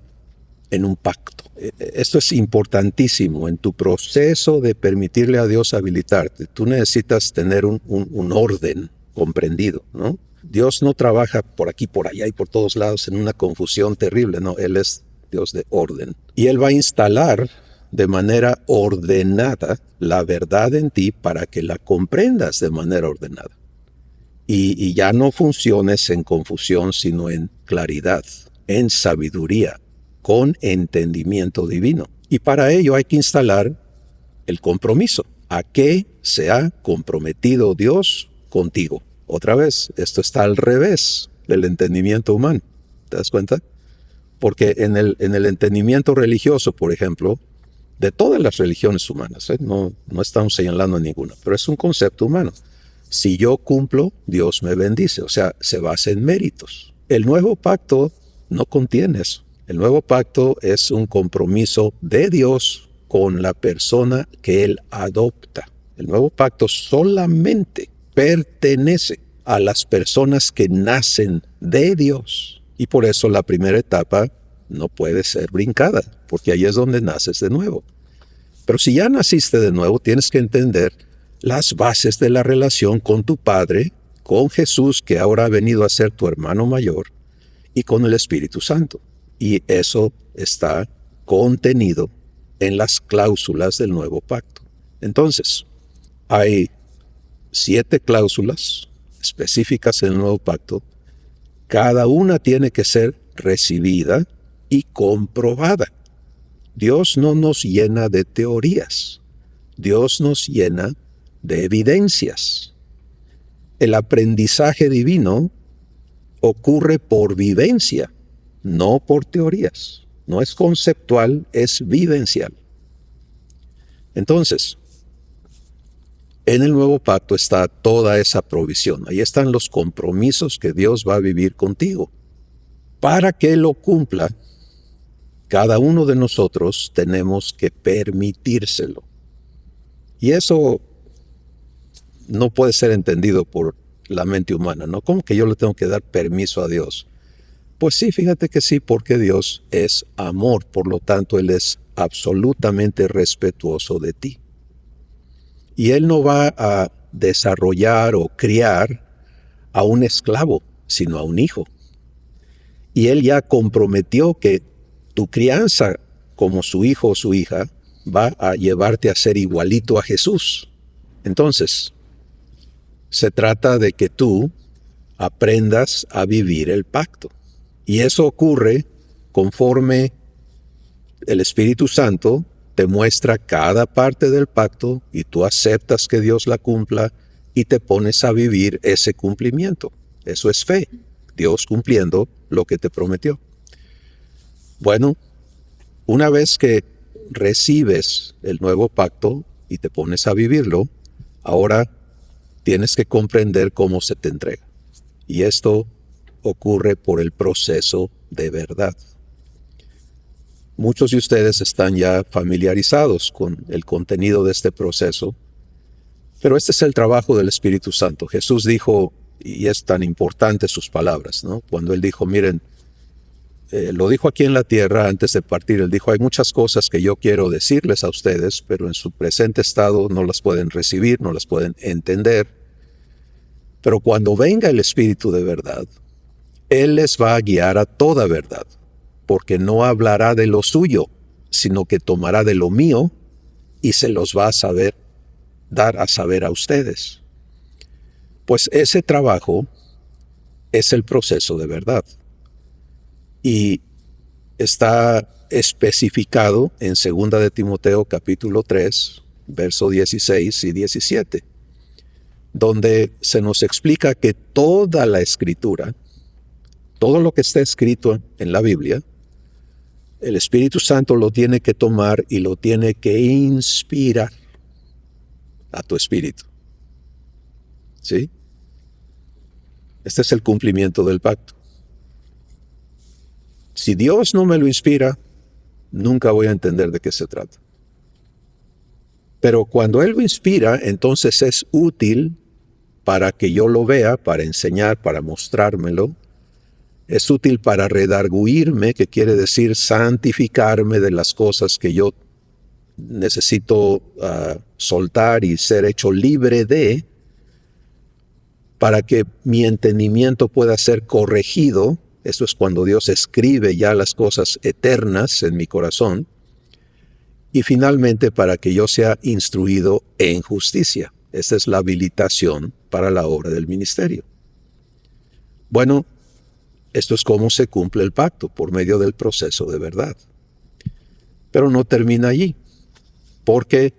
en un pacto. Esto es importantísimo. En tu proceso de permitirle a Dios habilitarte, tú necesitas tener un orden comprendido, ¿no? Dios no trabaja por aquí, por allá y por todos lados en una confusión terrible, no. Él es Dios de orden. Y Él va a instalar de manera ordenada la verdad en ti para que la comprendas de manera ordenada. Y ya no funciones en confusión, sino en claridad, en sabiduría, con entendimiento divino. Y para ello hay que instalar el compromiso. ¿A qué se ha comprometido Dios contigo? Otra vez, esto está al revés del entendimiento humano. ¿Te das cuenta? Porque en el entendimiento religioso, por ejemplo, de todas las religiones humanas, no estamos señalando a ninguna, pero es un concepto humano. Si yo cumplo, Dios me bendice, o sea, se basa en méritos. El nuevo pacto no contiene eso. El nuevo pacto es un compromiso de Dios con la persona que Él adopta. El nuevo pacto solamente pertenece a las personas que nacen de Dios. Y por eso la primera etapa no puede ser brincada, porque ahí es donde naces de nuevo. Pero si ya naciste de nuevo, tienes que entender las bases de la relación con tu Padre, con Jesús, que ahora ha venido a ser tu hermano mayor, y con el Espíritu Santo. Y eso está contenido en las cláusulas del nuevo pacto. Entonces, hay 7 cláusulas específicas en el nuevo pacto. Cada una tiene que ser recibida y comprobada. Dios no nos llena de teorías. Dios nos llena de evidencias. El aprendizaje divino ocurre por vivencia, no por teorías. No es conceptual, es vivencial. Entonces, en el nuevo pacto está toda esa provisión. Ahí están los compromisos que Dios va a vivir contigo. Para que lo cumpla, cada uno de nosotros tenemos que permitírselo. Y eso no puede ser entendido por la mente humana, ¿no? ¿Cómo que yo le tengo que dar permiso a Dios? Pues sí, fíjate que sí, porque Dios es amor, por lo tanto Él es absolutamente respetuoso de ti. Y Él no va a desarrollar o criar a un esclavo, sino a un hijo. Y Él ya comprometió que tu crianza como su hijo o su hija va a llevarte a ser igualito a Jesús. Entonces, se trata de que tú aprendas a vivir el pacto. Y eso ocurre conforme el Espíritu Santo te muestra cada parte del pacto y tú aceptas que Dios la cumpla y te pones a vivir ese cumplimiento. Eso es fe, Dios cumpliendo lo que te prometió. Bueno, una vez que recibes el nuevo pacto y te pones a vivirlo, ahora tienes que comprender cómo se te entrega. Y esto ocurre por el proceso de verdad. Muchos de ustedes están ya familiarizados con el contenido de este proceso, pero este es el trabajo del Espíritu Santo. Jesús dijo, y es tan importante sus palabras, ¿no? Cuando Él dijo, miren, lo dijo aquí en la tierra antes de partir, Él dijo, hay muchas cosas que yo quiero decirles a ustedes, pero en su presente estado no las pueden recibir, no las pueden entender. Pero cuando venga el Espíritu de verdad, Él les va a guiar a toda verdad, porque no hablará de lo suyo, sino que tomará de lo mío y se los va a dar a saber a ustedes. Pues ese trabajo es el proceso de verdad. Y está especificado en 2 de Timoteo capítulo 3, verso 16 y 17, donde se nos explica que toda la Escritura, todo lo que está escrito en la Biblia, el Espíritu Santo lo tiene que tomar y lo tiene que inspirar a tu espíritu. ¿Sí? Este es el cumplimiento del pacto. Si Dios no me lo inspira, nunca voy a entender de qué se trata. Pero cuando Él lo inspira, entonces es útil para que yo lo vea, para enseñar, para mostrármelo. Es útil para redarguirme, que quiere decir santificarme de las cosas que yo necesito soltar y ser hecho libre de, para que mi entendimiento pueda ser corregido. Eso es cuando Dios escribe ya las cosas eternas en mi corazón. Y finalmente para que yo sea instruido en justicia. Esa es la habilitación para la obra del ministerio. Bueno, esto es cómo se cumple el pacto, por medio del proceso de verdad. Pero no termina allí, porque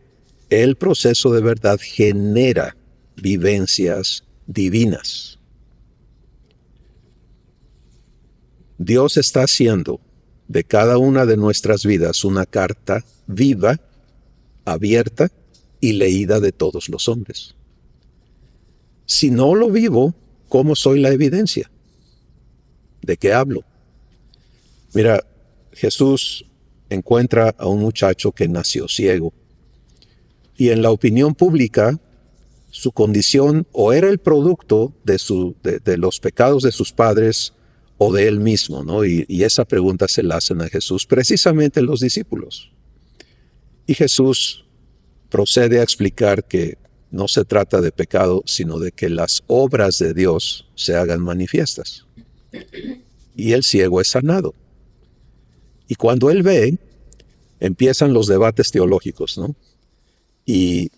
el proceso de verdad genera vivencias divinas. Dios está haciendo de cada una de nuestras vidas una carta viva, abierta y leída de todos los hombres. Si no lo vivo, ¿cómo soy la evidencia? ¿De qué hablo? Mira, Jesús encuentra a un muchacho que nació ciego. Y en la opinión pública, su condición o era el producto de los pecados de sus padres o de él mismo, ¿no? Y esa pregunta se la hacen a Jesús, precisamente los discípulos. Y Jesús procede a explicar que no se trata de pecado, sino de que las obras de Dios se hagan manifiestas. Y el ciego es sanado. Y cuando él ve, empiezan los debates teológicos, ¿no? Y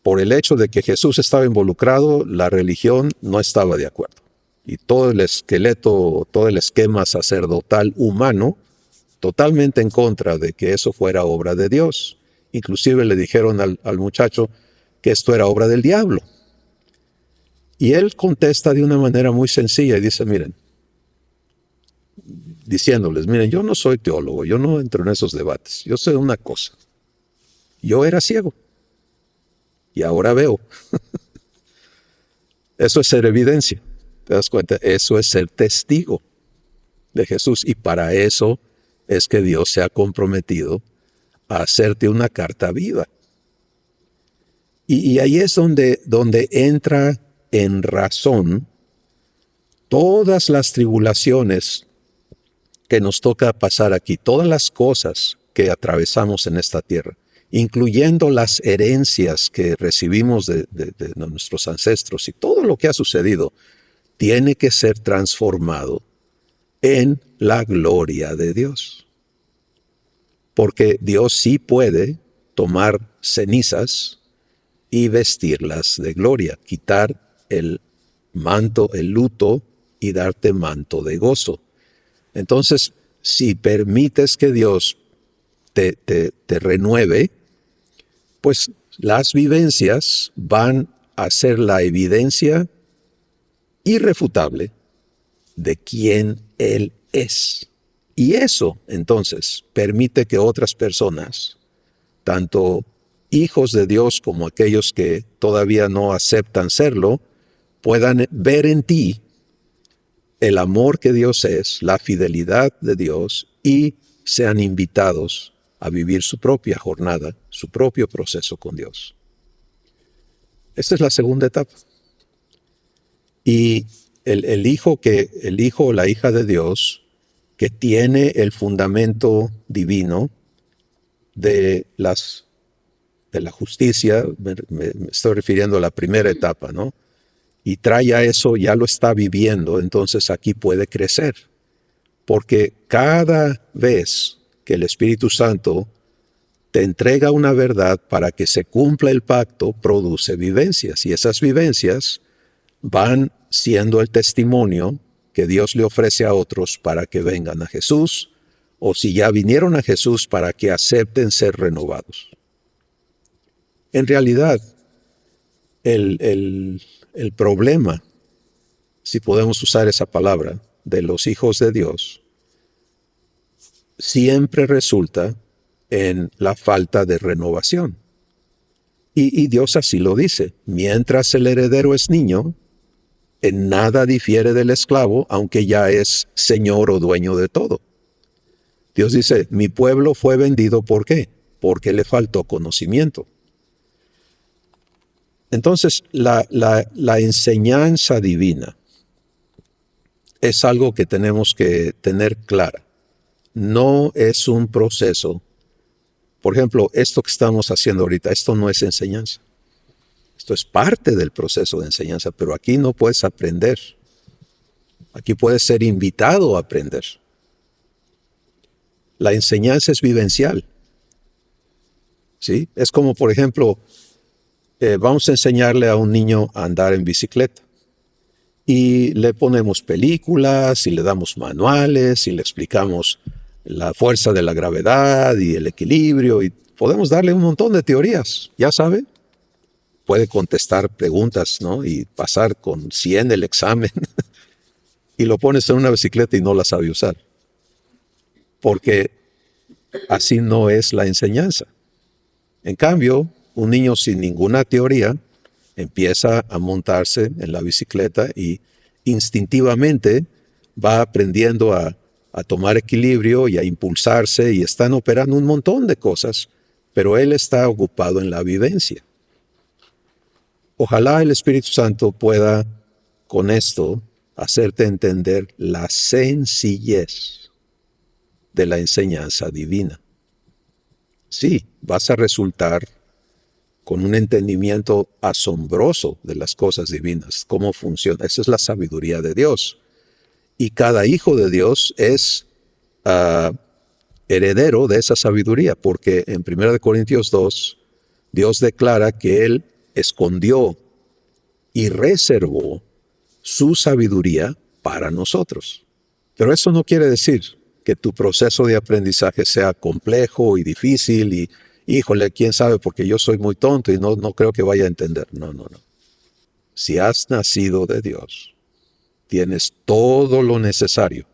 por el hecho de que Jesús estaba involucrado, la religión no estaba de acuerdo. Y todo el esqueleto, todo el esquema sacerdotal humano, totalmente en contra de que eso fuera obra de Dios. Inclusive le dijeron al muchacho que esto era obra del diablo. Y él contesta de una manera muy sencilla y dice, miren, diciéndoles, miren, yo no soy teólogo, yo no entro en esos debates, yo sé una cosa, yo era ciego y ahora veo. Eso es ser evidencia, ¿te das cuenta? Eso es ser testigo de Jesús, y para eso es que Dios se ha comprometido a hacerte una carta viva. Y ahí es donde entra en razón todas las tribulaciones que nos toca pasar aquí, todas las cosas que atravesamos en esta tierra, incluyendo las herencias que recibimos de nuestros ancestros, y todo lo que ha sucedido tiene que ser transformado en la gloria de Dios. Porque Dios sí puede tomar cenizas y vestirlas de gloria, quitar el manto, el luto, y darte manto de gozo. Entonces, si permites que Dios te renueve, pues las vivencias van a ser la evidencia irrefutable de quién Él es. Y eso, entonces, permite que otras personas, tanto hijos de Dios como aquellos que todavía no aceptan serlo, puedan ver en ti el amor que Dios es, la fidelidad de Dios, y sean invitados a vivir su propia jornada, su propio proceso con Dios. Esta es la segunda etapa. Y el hijo o la hija de Dios, que tiene el fundamento divino de la justicia, me estoy refiriendo a la primera etapa, ¿no? Y trae a eso, ya lo está viviendo, entonces aquí puede crecer. Porque cada vez que el Espíritu Santo te entrega una verdad para que se cumpla el pacto, produce vivencias. Y esas vivencias van siendo el testimonio que Dios le ofrece a otros para que vengan a Jesús, o si ya vinieron a Jesús, para que acepten ser renovados. En realidad, el problema, si podemos usar esa palabra, de los hijos de Dios, siempre resulta en la falta de renovación. Y Dios así lo dice: mientras el heredero es niño, en nada difiere del esclavo, aunque ya es señor o dueño de todo. Dios dice, mi pueblo fue vendido, ¿por qué? Porque le faltó conocimiento. Entonces, la enseñanza divina es algo que tenemos que tener clara. No es un proceso. Por ejemplo, esto que estamos haciendo ahorita, esto no es enseñanza. Esto es parte del proceso de enseñanza, pero aquí no puedes aprender. Aquí puedes ser invitado a aprender. La enseñanza es vivencial. ¿Sí? Es como, por ejemplo, vamos a enseñarle a un niño a andar en bicicleta. Y le ponemos películas, y le damos manuales, y le explicamos la fuerza de la gravedad y el equilibrio, y podemos darle un montón de teorías, ya sabe. Puede contestar preguntas, ¿no? Y pasar con 100 el examen. Y lo pones en una bicicleta y no la sabe usar. Porque así no es la enseñanza. En cambio, un niño sin ninguna teoría empieza a montarse en la bicicleta y instintivamente va aprendiendo a tomar equilibrio y a impulsarse, y están operando un montón de cosas, pero él está ocupado en la vivencia. Ojalá el Espíritu Santo pueda con esto hacerte entender la sencillez de la enseñanza divina. Sí, vas a resultar con un entendimiento asombroso de las cosas divinas, cómo funciona. Esa es la sabiduría de Dios. Y cada hijo de Dios es heredero de esa sabiduría, porque en 1 Corintios 2, Dios declara que Él escondió y reservó su sabiduría para nosotros. Pero eso no quiere decir que tu proceso de aprendizaje sea complejo y difícil y, híjole, quién sabe, porque yo soy muy tonto y no creo que vaya a entender. No. Si has nacido de Dios, tienes todo lo necesario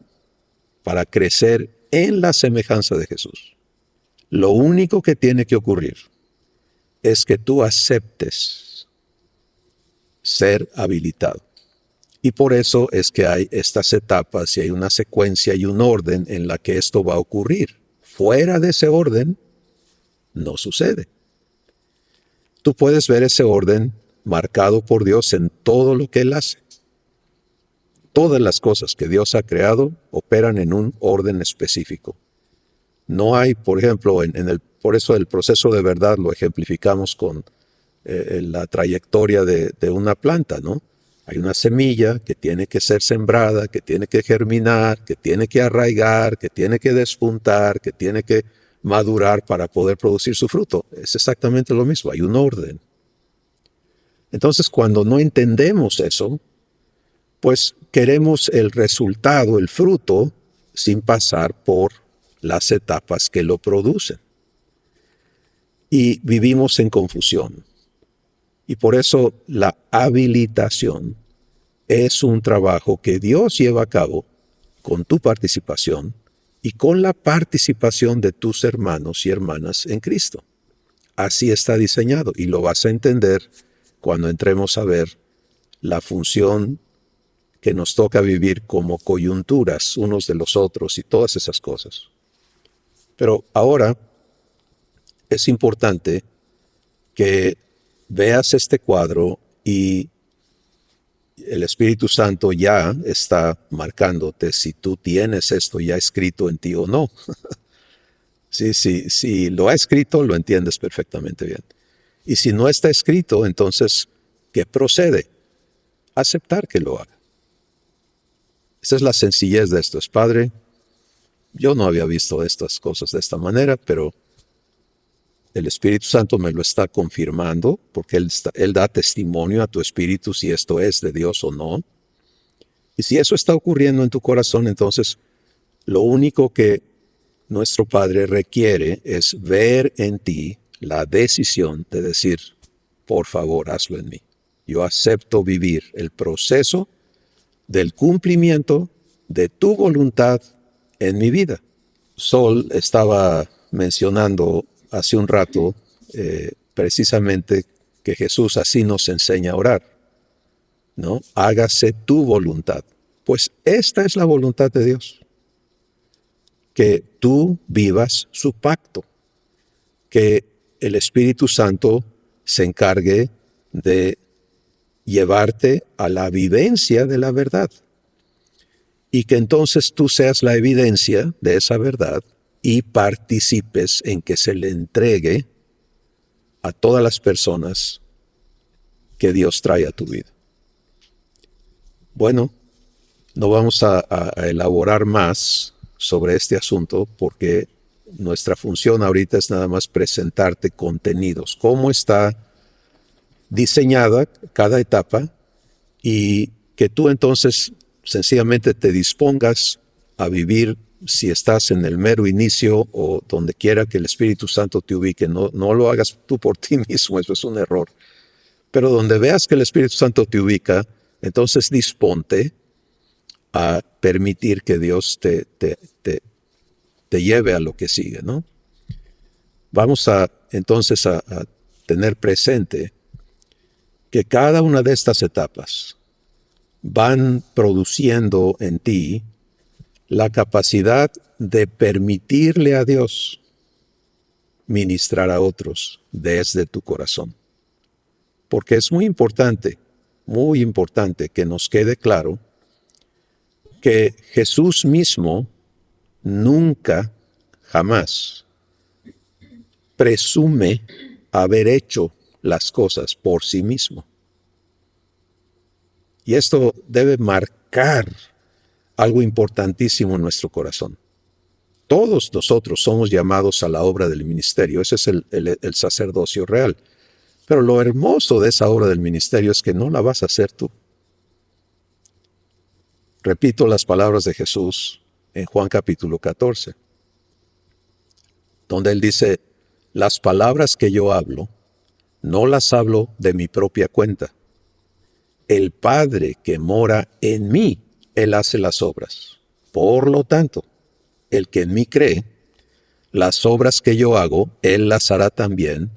para crecer en la semejanza de Jesús. Lo único que tiene que ocurrir es que tú aceptes ser habilitado. Y por eso es que hay estas etapas y hay una secuencia y un orden en la que esto va a ocurrir. Fuera de ese orden, no sucede. Tú puedes ver ese orden marcado por Dios en todo lo que Él hace. Todas las cosas que Dios ha creado operan en un orden específico. No hay, por ejemplo, por eso el proceso de verdad lo ejemplificamos con la trayectoria de una planta, ¿no? Hay una semilla que tiene que ser sembrada, que tiene que germinar, que tiene que arraigar, que tiene que despuntar, que tiene que madurar para poder producir su fruto. Es exactamente lo mismo, hay un orden. Entonces, cuando no entendemos eso, pues queremos el resultado, el fruto, sin pasar por las etapas que lo producen. Y vivimos en confusión. Y por eso la habilitación es un trabajo que Dios lleva a cabo con tu participación y con la participación de tus hermanos y hermanas en Cristo. Así está diseñado y lo vas a entender cuando entremos a ver la función que nos toca vivir como coyunturas unos de los otros y todas esas cosas. Pero ahora es importante que veas este cuadro y el Espíritu Santo ya está marcándote si tú tienes esto ya escrito en ti o no. Si lo ha escrito, lo entiendes perfectamente bien. Y si no está escrito, entonces, ¿qué procede? Aceptar que lo haga. Esa es la sencillez de esto. Padre, yo no había visto estas cosas de esta manera, pero el Espíritu Santo me lo está confirmando, porque Él da testimonio a tu espíritu si esto es de Dios o no. Y si eso está ocurriendo en tu corazón, entonces lo único que nuestro Padre requiere es ver en ti la decisión de decir, por favor, hazlo en mí. Yo acepto vivir el proceso del cumplimiento de tu voluntad en mi vida. Sol estaba mencionando hace un rato precisamente que Jesús así nos enseña a orar, ¿no? Hágase tu voluntad. Pues esta es la voluntad de Dios, que tú vivas su pacto, que el Espíritu Santo se encargue de llevarte a la vivencia de la verdad y que entonces tú seas la evidencia de esa verdad y participes en que se le entregue a todas las personas que Dios trae a tu vida. Bueno, no vamos a elaborar más sobre este asunto porque nuestra función ahorita es nada más presentarte contenidos, cómo está diseñada cada etapa y que tú entonces sencillamente te dispongas a vivir si estás en el mero inicio o donde quiera que el Espíritu Santo te ubique. No lo hagas tú por ti mismo, eso es un error. Pero donde veas que el Espíritu Santo te ubica, entonces disponte a permitir que Dios te lleve a lo que sigue, ¿no? Vamos entonces a tener presente que cada una de estas etapas van produciendo en ti la capacidad de permitirle a Dios ministrar a otros desde tu corazón. Porque es muy importante que nos quede claro que Jesús mismo nunca, jamás presume haber hecho las cosas por sí mismo. Y esto debe marcar algo importantísimo en nuestro corazón. Todos nosotros somos llamados a la obra del ministerio. Ese es el sacerdocio real. Pero lo hermoso de esa obra del ministerio es que no la vas a hacer tú. Repito las palabras de Jesús en Juan capítulo 14, donde Él dice, las palabras que yo hablo, no las hablo de mi propia cuenta. El Padre que mora en mí, Él hace las obras. Por lo tanto, el que en mí cree, las obras que yo hago, Él las hará también,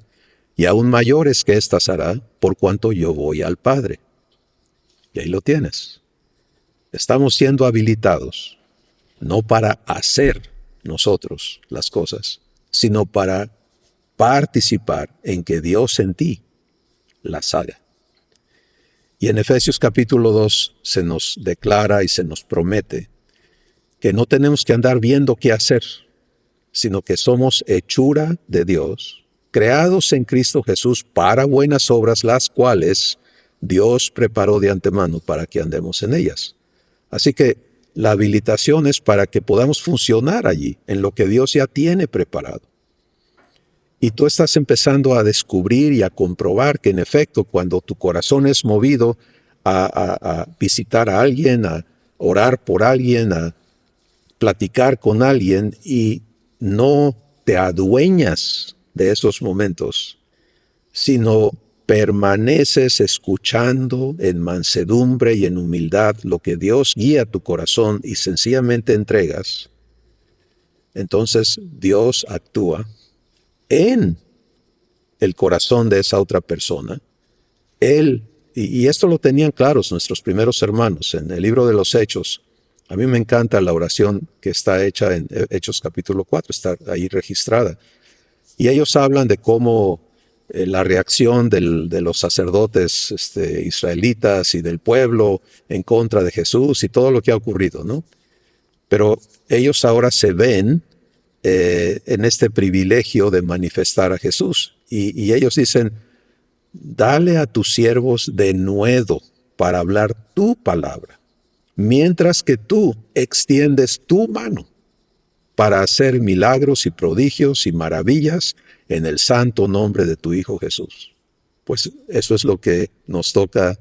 y aún mayores que éstas hará, por cuanto yo voy al Padre. Y ahí lo tienes. Estamos siendo habilitados, no para hacer nosotros las cosas, sino para participar en que Dios en ti las haga. Y en Efesios capítulo 2 se nos declara y se nos promete que no tenemos que andar viendo qué hacer, sino que somos hechura de Dios, creados en Cristo Jesús para buenas obras, las cuales Dios preparó de antemano para que andemos en ellas. Así que la habilitación es para que podamos funcionar allí, en lo que Dios ya tiene preparado. Y tú estás empezando a descubrir y a comprobar que en efecto, cuando tu corazón es movido a visitar a alguien, a orar por alguien, a platicar con alguien y no te adueñas de esos momentos, sino permaneces escuchando en mansedumbre y en humildad lo que Dios guía a tu corazón y sencillamente entregas, entonces Dios actúa en el corazón de esa otra persona. Él, y esto lo tenían claros nuestros primeros hermanos en el libro de los Hechos. A mí me encanta la oración que está hecha en Hechos capítulo 4, está ahí registrada. Y ellos hablan de cómo la reacción de los sacerdotes israelitas y del pueblo en contra de Jesús y todo lo que ha ocurrido, ¿no? Pero ellos ahora se ven en este privilegio de manifestar a Jesús. Y ellos dicen, dale a tus siervos denuedo para hablar tu palabra, mientras que tú extiendes tu mano para hacer milagros y prodigios y maravillas en el santo nombre de tu Hijo Jesús. Pues eso es lo que nos toca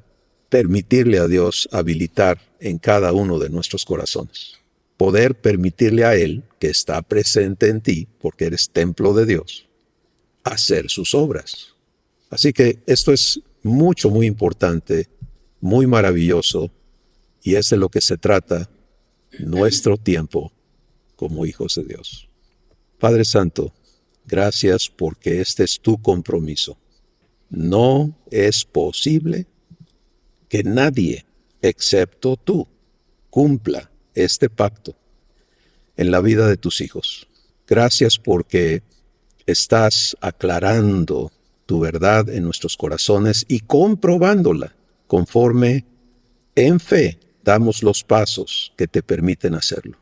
permitirle a Dios habilitar en cada uno de nuestros corazones. Poder permitirle a Él, que está presente en ti, porque eres templo de Dios, hacer sus obras. Así que esto es muy importante, muy maravilloso, y es de lo que se trata nuestro tiempo como hijos de Dios. Padre Santo, gracias porque este es tu compromiso. No es posible que nadie, excepto tú, cumpla este pacto en la vida de tus hijos. Gracias porque estás aclarando tu verdad en nuestros corazones y comprobándola conforme en fe damos los pasos que te permiten hacerlo.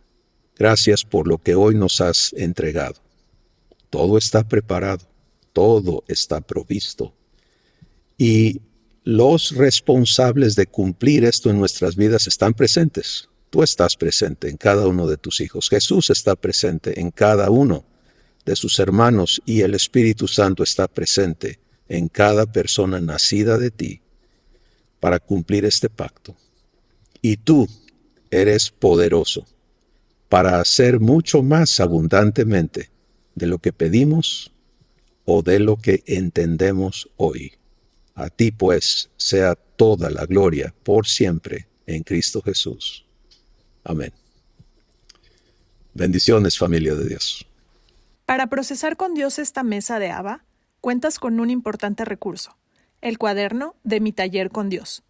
Gracias por lo que hoy nos has entregado. Todo está preparado, todo está provisto. Y los responsables de cumplir esto en nuestras vidas están presentes. Tú estás presente en cada uno de tus hijos. Jesús está presente en cada uno de sus hermanos y el Espíritu Santo está presente en cada persona nacida de ti para cumplir este pacto. Y tú eres poderoso para hacer mucho más abundantemente de lo que pedimos o de lo que entendemos hoy. A ti, pues, sea toda la gloria por siempre en Cristo Jesús. Amén. Bendiciones, familia de Dios. Para procesar con Dios esta mesa de Abba, cuentas con un importante recurso, el cuaderno de Mi Taller con Dios.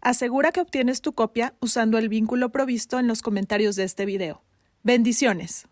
Asegura que obtienes tu copia usando el vínculo provisto en los comentarios de este video. Bendiciones.